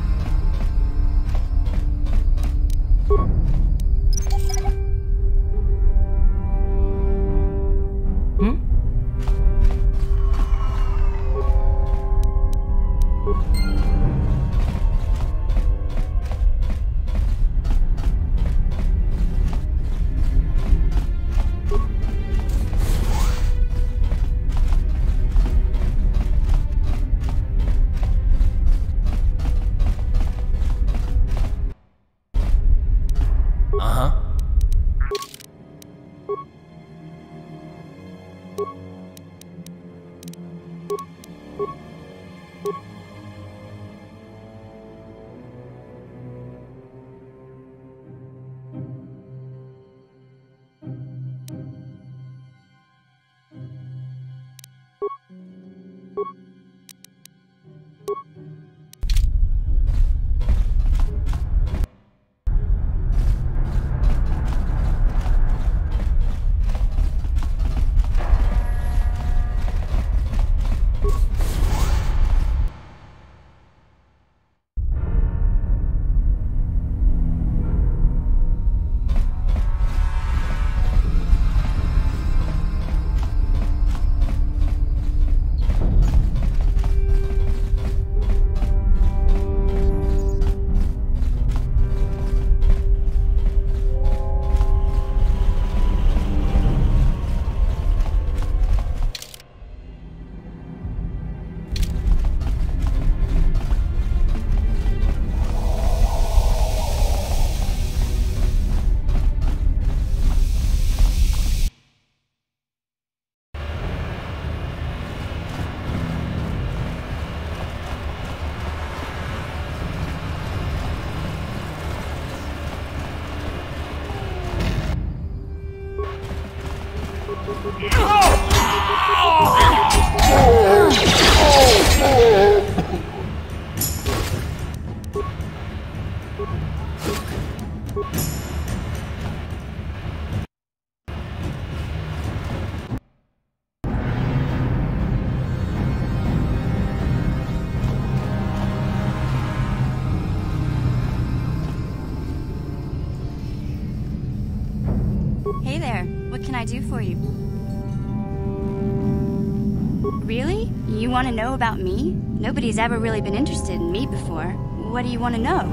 Hey there, what can I do for you? Really? You want to know about me? Nobody's ever really been interested in me before. What do you want to know?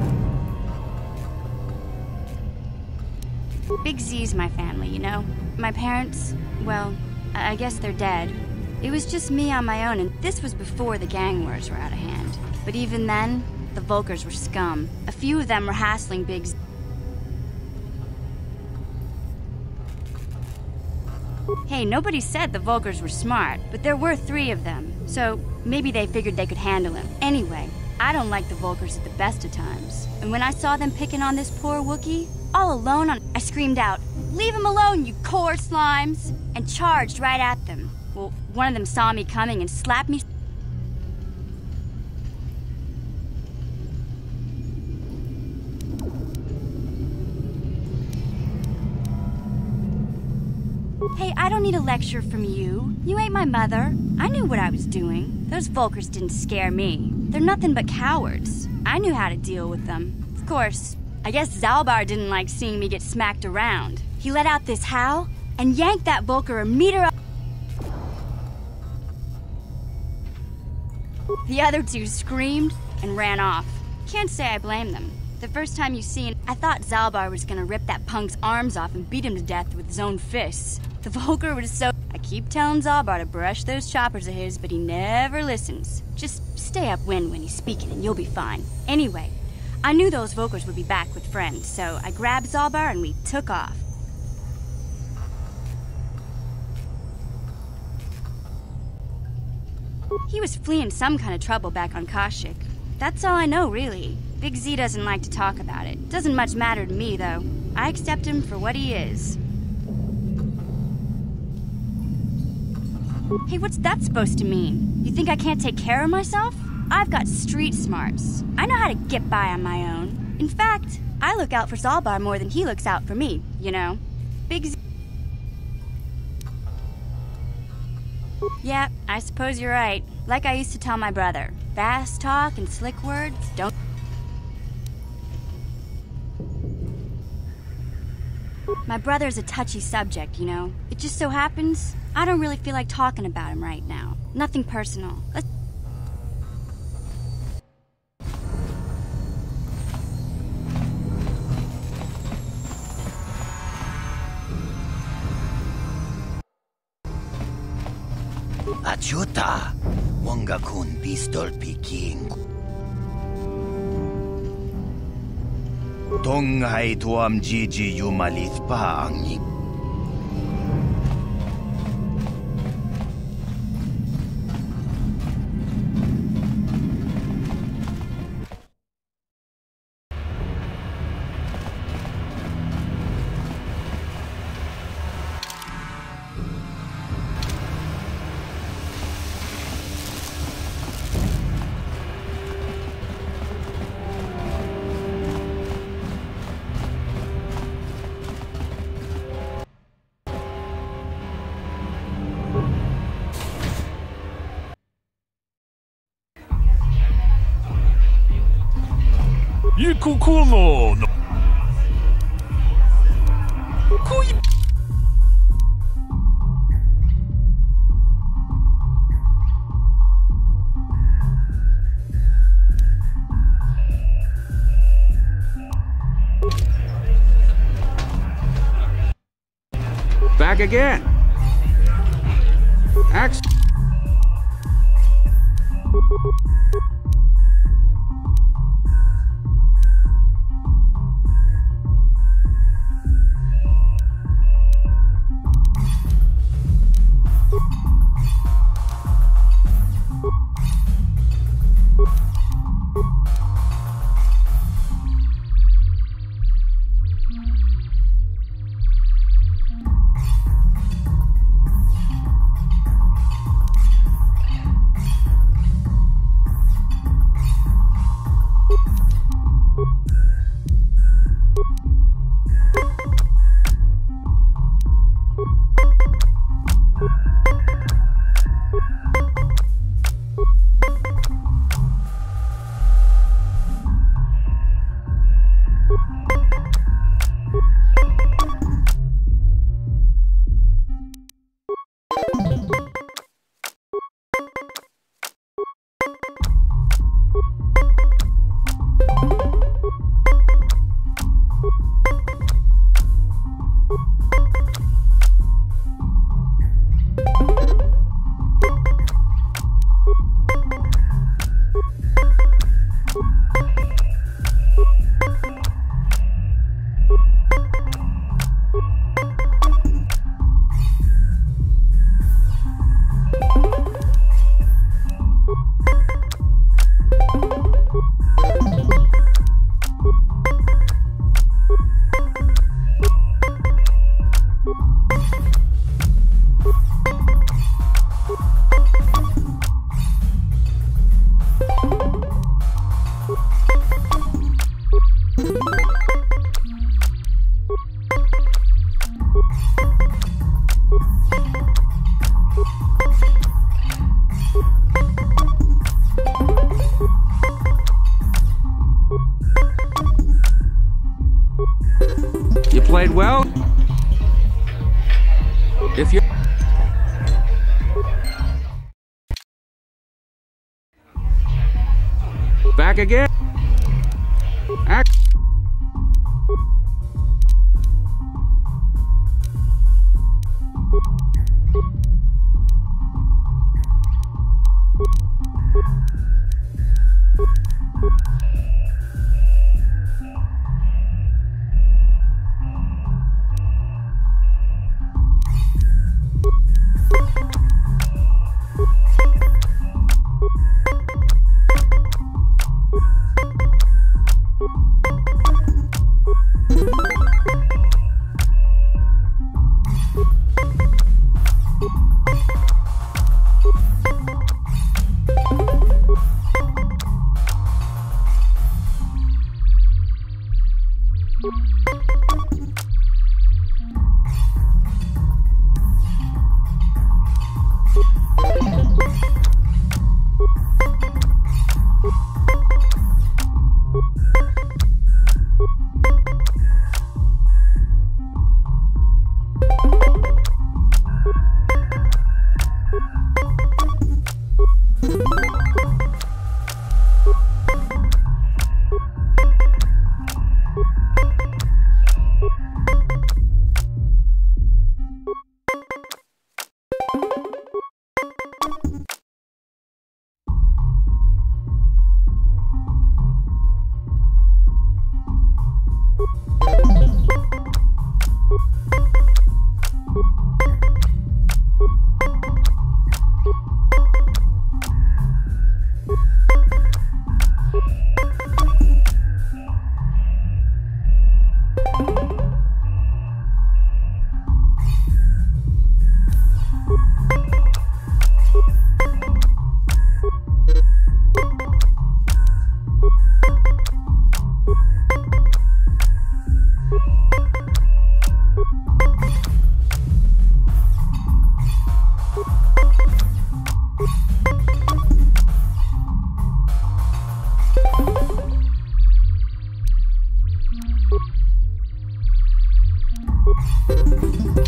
Big Z's my family, you know? My parents, well, I guess they're dead. It was just me on my own, and this was before the gang wars were out of hand. But even then, the Volkers were scum. A few of them were hassling Big Z. Hey, nobody said the Volkers were smart, but there were 3 of them, so maybe they figured they could handle him. Anyway, I don't like the Volkers at the best of times. And when I saw them picking on this poor Wookiee, all alone, I screamed out, "Leave him alone, you core slimes!" and charged right at them. Well, one of them saw me coming and slapped me. Hey, I don't need a lecture from you. You ain't my mother. I knew what I was doing. Those Volkers didn't scare me. They're nothing but cowards. I knew how to deal with them. Of course, I guess Zalbar didn't like seeing me get smacked around. He let out this howl and yanked that Volker a meter up. The other two screamed and ran off. Can't say I blame them. The first time you seen, I thought Zalbar was gonna rip that punk's arms off and beat him to death with his own fists. The Volker was so... I keep telling Zalbar to brush those choppers of his, but he never listens. Just stay upwind when he's speaking and you'll be fine. Anyway, I knew those Volkers would be back with friends, so I grabbed Zalbar and we took off. He was fleeing some kind of trouble back on Kashyyyk. That's all I know, really. Big Z doesn't like to talk about it. Doesn't much matter to me, though. I accept him for what he is. Hey, what's that supposed to mean? You think I can't take care of myself? I've got street smarts. I know how to get by on my own. In fact, I look out for Zalbar more than he looks out for me, you know? Big Z... Yeah, I suppose you're right. Like I used to tell my brother, fast talk and slick words don't... My brother's a touchy subject, you know? It just so happens, I don't really feel like talking about him right now. Nothing personal. Let's... Achuta, Wongakun pistol picking. Tonghai tuam Gigi yumalith pa ang Yikukumo no. Back again. Axe. You played well. If you're... Back again.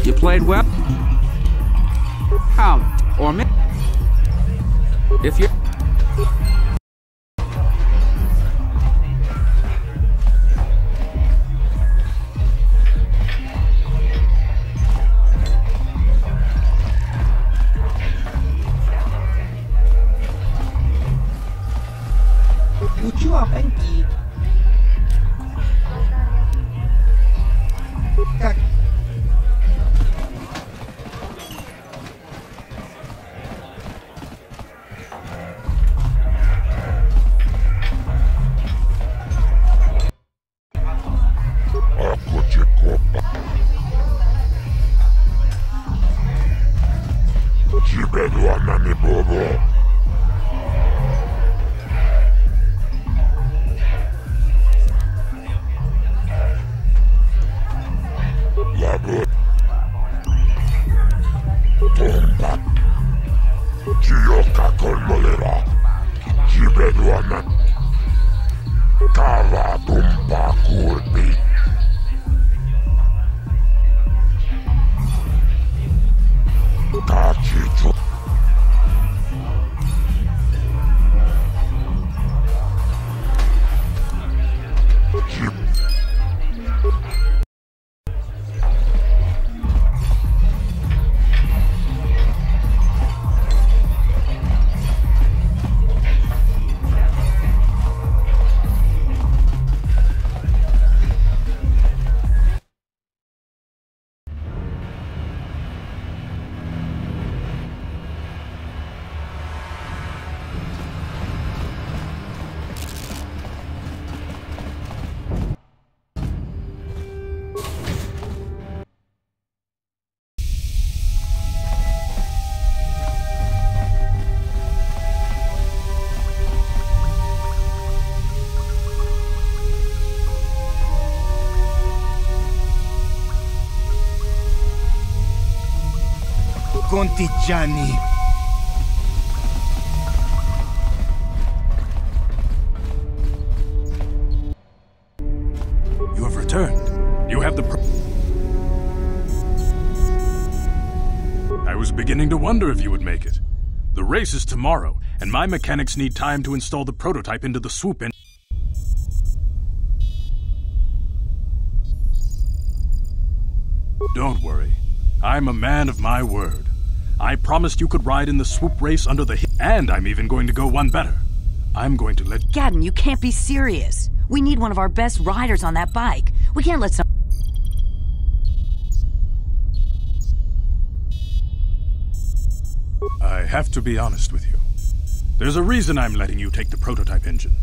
You played well. Or me. If you. Lucu apa ini? Contigiani. You have returned. You have the... I was beginning to wonder if you would make it. The race is tomorrow, and my mechanics need time to install the prototype into the swoop engine. Don't worry. I'm a man of my word. I promised you could ride in the swoop race under the and I'm even going to go one better. I'm going to let... Gadden, you can't be serious. We need one of our best riders on that bike. We can't let some... I have to be honest with you. There's a reason I'm letting you take the prototype engine.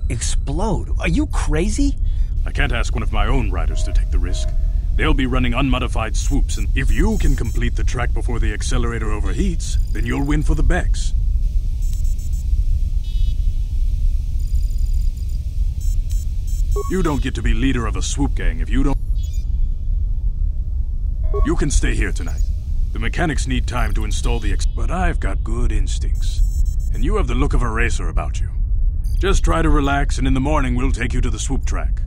Explode? Are you crazy? I can't ask one of my own riders to take the risk. They'll be running unmodified swoops, and if you can complete the track before the accelerator overheats, then you'll win for the Bex. You don't get to be leader of a swoop gang if you don't... You can stay here tonight. The mechanics need time to install the but I've got good instincts. And you have the look of a racer about you. Just try to relax, and in the morning we'll take you to the swoop track.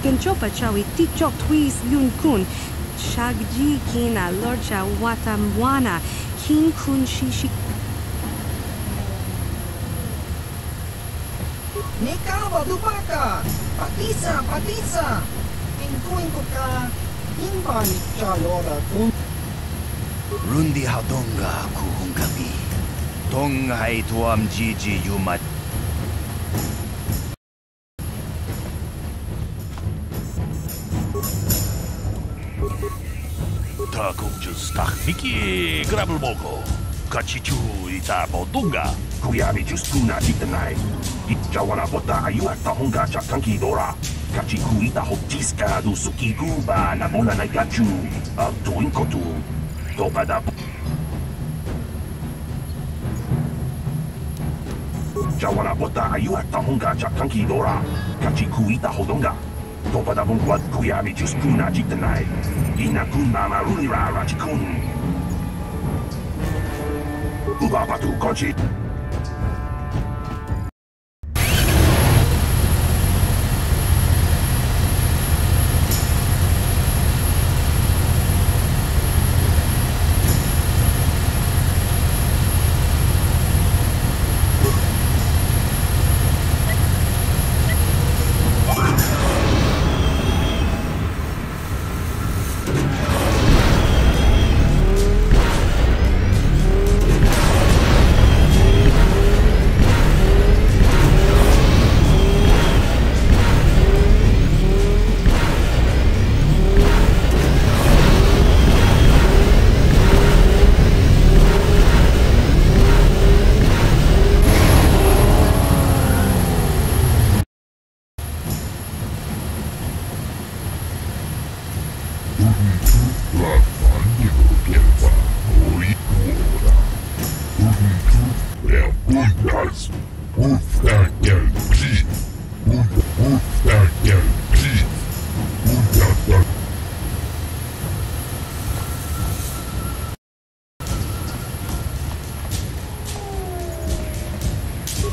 Kenchopa chawi tichok twis yun kun. Shagji kina lorcha watamwana. Kin kun shishi. Nikawa dupaka. Patisa. Inkuin ko ka. Imba ni chalora kun. Rundi hadonga kuhungabi. Tonghai tuam jiji yumat. Miki grabul moko. Kachichu ita bodunga. Kuyami justuna jitanai. Itjawana bota ayuat tahonga chatanki dora. Kachiku ita hotiska du suki guba na mola na gachu. Tuinkotu. Topada. Jawana bota ayuat tahonga chatanki dora. Kachiku ita hodonga. Topada bungwat kuyami justuna jitanai. Ina kun mama runira rachikun. Uba batu kochi.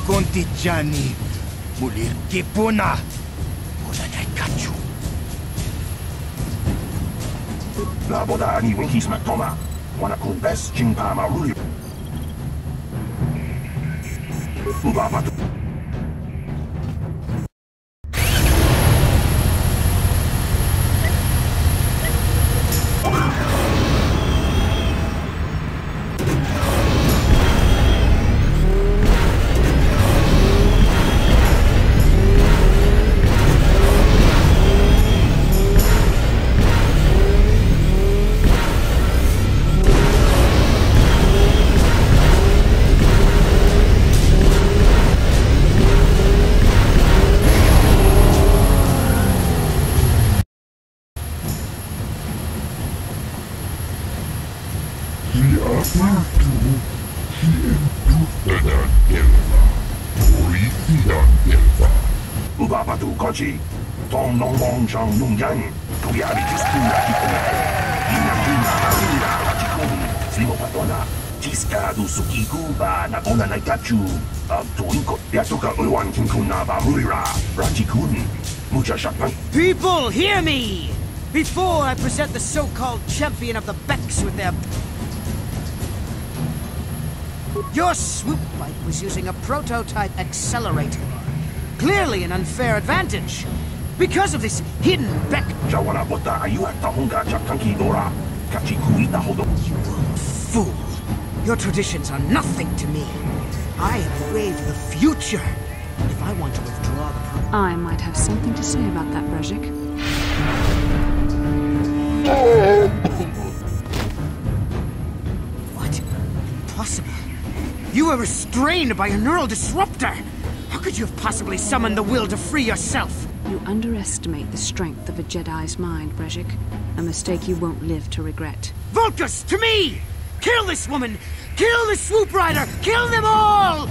konti Jani. Mulir kipuna. Munanay kachu. Laboda ni winkis matoma. Wana kun best jingpa maruli. Ubabatu. Ubabatu kochi. Tom long long chang nung yang. Kuyari just pula kituna. Inakuna marina rachikun. Slimo patona. Tiska du sukiku ba na bona na kachu. Tuinko. Yatuka uwan kinkuna ba murira. Rachikun. Mucha shapan. People, hear me! Before I present the so-called champion of the Becks with their... Your swoop bike was using a prototype accelerator. Clearly an unfair advantage. Because of this hidden Beck... You fool! Your traditions are nothing to me. I am the wave of the future. If I want to withdraw the... I might have something to say about that, Brejik. What? Impossible. You were restrained by a neural disruptor. How could you have possibly summoned the will to free yourself? You underestimate the strength of a Jedi's mind, Brejik. A mistake you won't live to regret. Vulcus, to me! Kill this woman! Kill the swoop rider! Kill them all!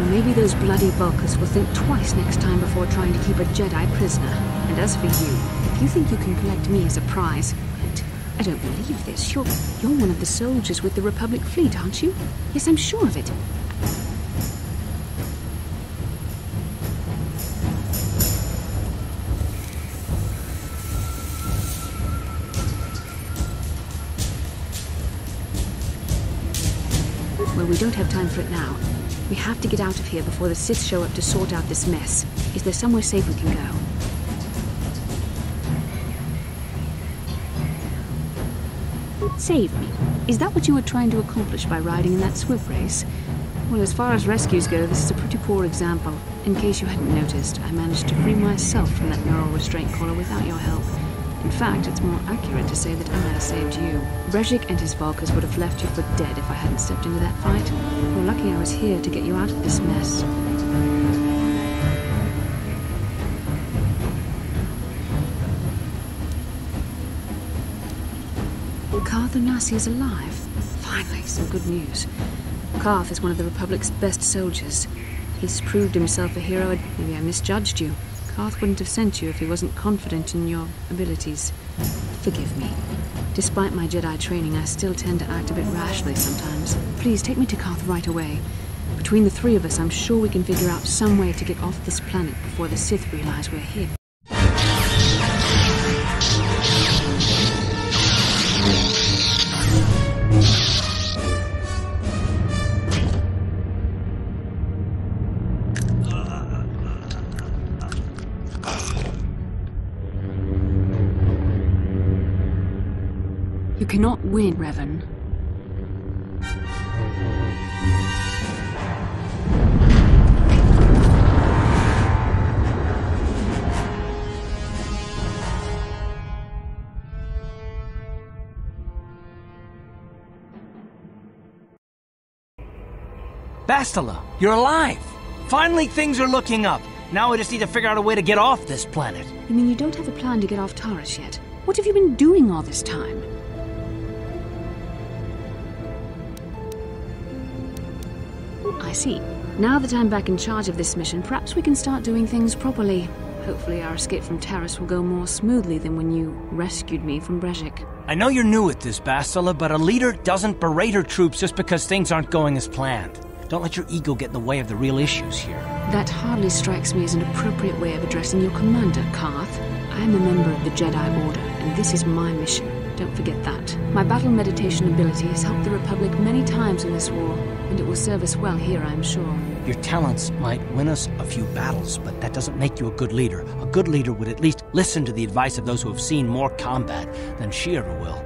Maybe those bloody Vulcans will think twice next time before trying to keep a Jedi prisoner. And as for you, if you think you can collect me as a prize... Wait, I don't believe this. You're one of the soldiers with the Republic fleet, aren't you? Yes, I'm sure of it. Well, we don't have time for it now. We have to get out of here before the Sith show up to sort out this mess. Is there somewhere safe we can go? Save me. Is that what you were trying to accomplish by riding in that swoop race? Well, as far as rescues go, this is a pretty poor example. In case you hadn't noticed, I managed to free myself from that neural restraint collar without your help. In fact, it's more accurate to say that I might have saved you. Brejik and his Volkers would have left you for dead if I hadn't stepped into that fight. You're lucky I was here to get you out of this mess. Karth Onasi is alive. Finally, some good news. Karth is one of the Republic's best soldiers. He's proved himself a hero. Maybe I misjudged you. Karth wouldn't have sent you if he wasn't confident in your abilities. Forgive me. Despite my Jedi training, I still tend to act a bit rashly sometimes. Please, take me to Karth right away. Between the three of us, I'm sure we can figure out some way to get off this planet before the Sith realize we're here. You cannot win, Revan. Bastila, you're alive! Finally, things are looking up. Now we just need to figure out a way to get off this planet. You mean you don't have a plan to get off Taurus yet? What have you been doing all this time? I see. Now that I'm back in charge of this mission, perhaps we can start doing things properly. Hopefully our escape from Taurus will go more smoothly than when you rescued me from Brejik. I know you're new at this, Bastila, but a leader doesn't berate her troops just because things aren't going as planned. Don't let your ego get in the way of the real issues here. That hardly strikes me as an appropriate way of addressing your commander, Karth. I am a member of the Jedi Order, and this is my mission. Don't forget that. My battle meditation ability has helped the Republic many times in this war, and it will serve us well here, I'm sure. Your talents might win us a few battles, but that doesn't make you a good leader. A good leader would at least listen to the advice of those who have seen more combat than she ever will.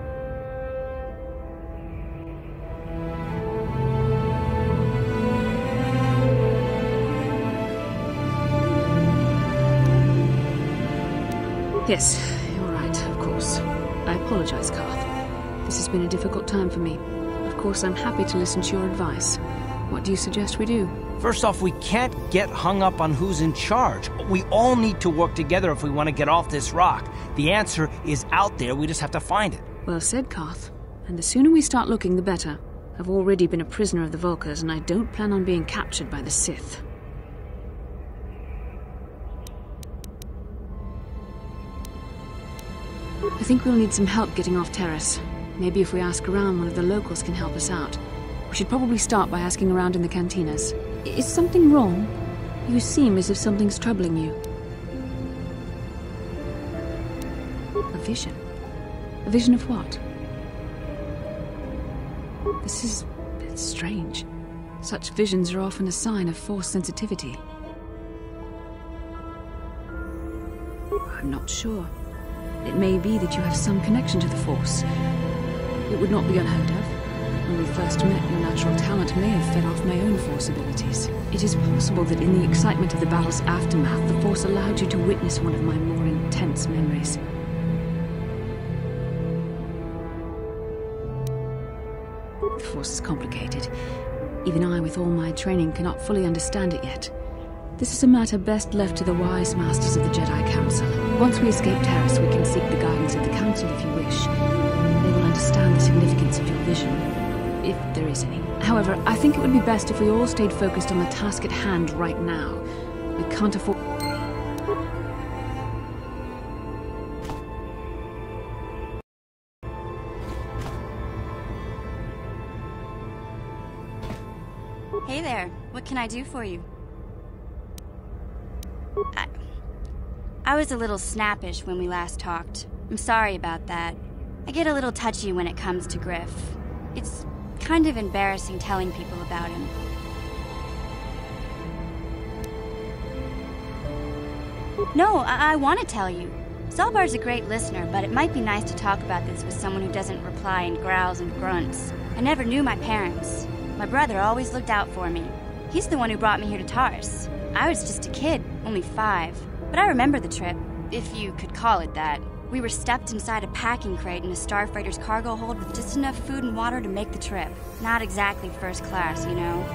Yes, you're right, of course. I apologize, Karth. This has been a difficult time for me. Of course, I'm happy to listen to your advice. What do you suggest we do? First off, we can't get hung up on who's in charge. We all need to work together if we want to get off this rock. The answer is out there, we just have to find it. Well said, Karth. And the sooner we start looking, the better. I've already been a prisoner of the Volkers, and I don't plan on being captured by the Sith. I think we'll need some help getting off Taurus. Maybe if we ask around, one of the locals can help us out. We should probably start by asking around in the cantinas. Is something wrong? You seem as if something's troubling you. A vision? A vision of what? It's strange. Such visions are often a sign of Force sensitivity. I'm not sure. It may be that you have some connection to the Force. It would not be unheard of. When we first met, your natural talent may have fed off my own Force abilities. It is possible that in the excitement of the battle's aftermath, the Force allowed you to witness one of my more intense memories. The Force is complicated. Even I, with all my training, cannot fully understand it yet. This is a matter best left to the wise masters of the Jedi Council. Once we escape Taurus, we can seek the guidance of the Council if you wish. They will understand the significance of your vision, if there is any. However, I think it would be best if we all stayed focused on the task at hand right now. We can't afford... Hey there, what can I do for you? I was a little snappish when we last talked. I'm sorry about that. I get a little touchy when it comes to Griff. It's kind of embarrassing telling people about him. No, I want to tell you. Zalbar's a great listener, but it might be nice to talk about this with someone who doesn't reply in growls and grunts. I never knew my parents. My brother always looked out for me. He's the one who brought me here to Taurus. I was just a kid, only 5. But I remember the trip, if you could call it that. We were stuffed inside a packing crate in a starfreighter's cargo hold with just enough food and water to make the trip. Not exactly first class, you know?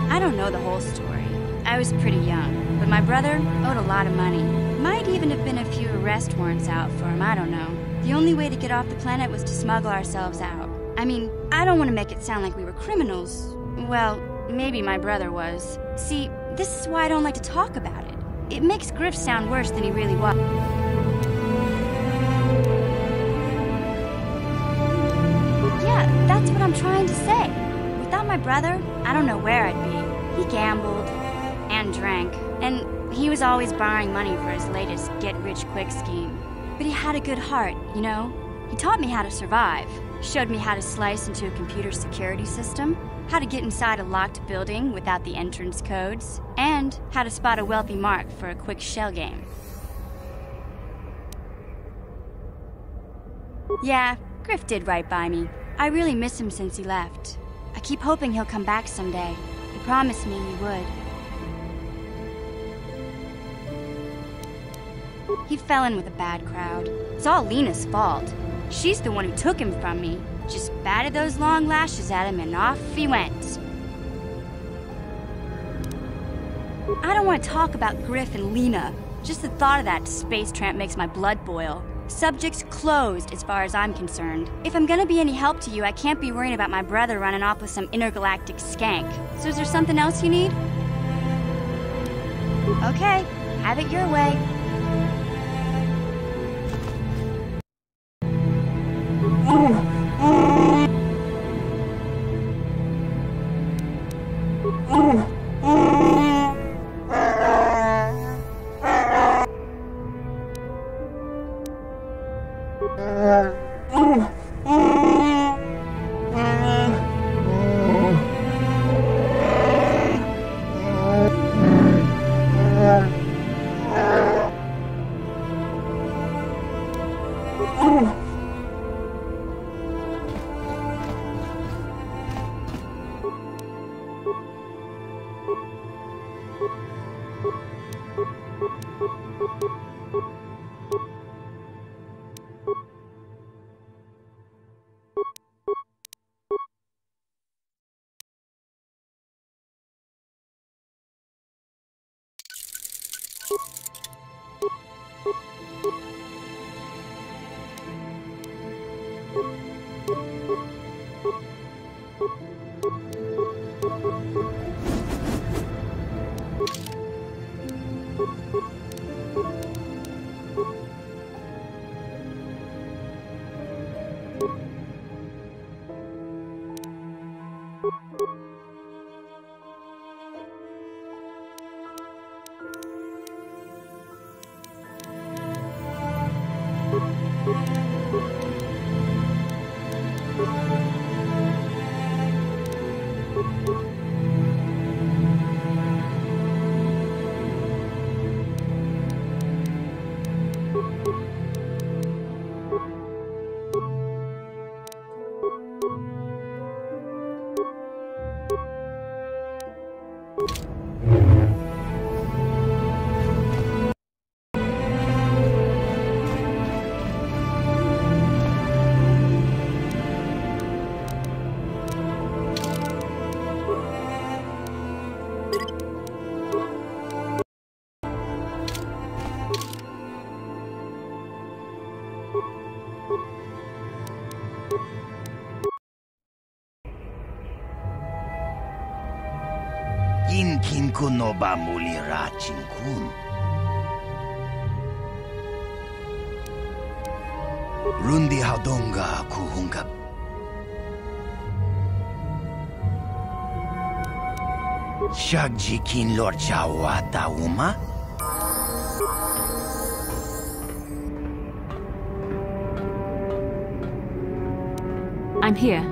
I don't know the whole story. I was pretty young, but my brother owed a lot of money. Might even have been a few arrest warrants out for him, I don't know. The only way to get off the planet was to smuggle ourselves out. I mean, I don't want to make it sound like we were criminals. Well, maybe my brother was. See, this is why I don't like to talk about it. It makes Griff sound worse than he really was. Yeah, that's what I'm trying to say. Without my brother, I don't know where I'd be. He gambled and drank, and he was always borrowing money for his latest get-rich-quick scheme. But he had a good heart, you know? He taught me how to survive, showed me how to slice into a computer security system, how to get inside a locked building without the entrance codes, and how to spot a wealthy mark for a quick shell game. Yeah, Griff did right by me. I really miss him since he left. I keep hoping he'll come back someday. He promised me he would. He fell in with a bad crowd. It's all Lena's fault. She's the one who took him from me. Just batted those long lashes at him and off he went. I don't want to talk about Griff and Lena. Just the thought of that space tramp makes my blood boil. Subject's closed as far as I'm concerned. If I'm gonna be any help to you, I can't be worrying about my brother running off with some intergalactic skank. So is there something else you need? Okay, have it your way. Inkin kuno ba muli rachin kun? Rundi haudonga kuhungap. Shagji kin lord chawata uma? I'm here.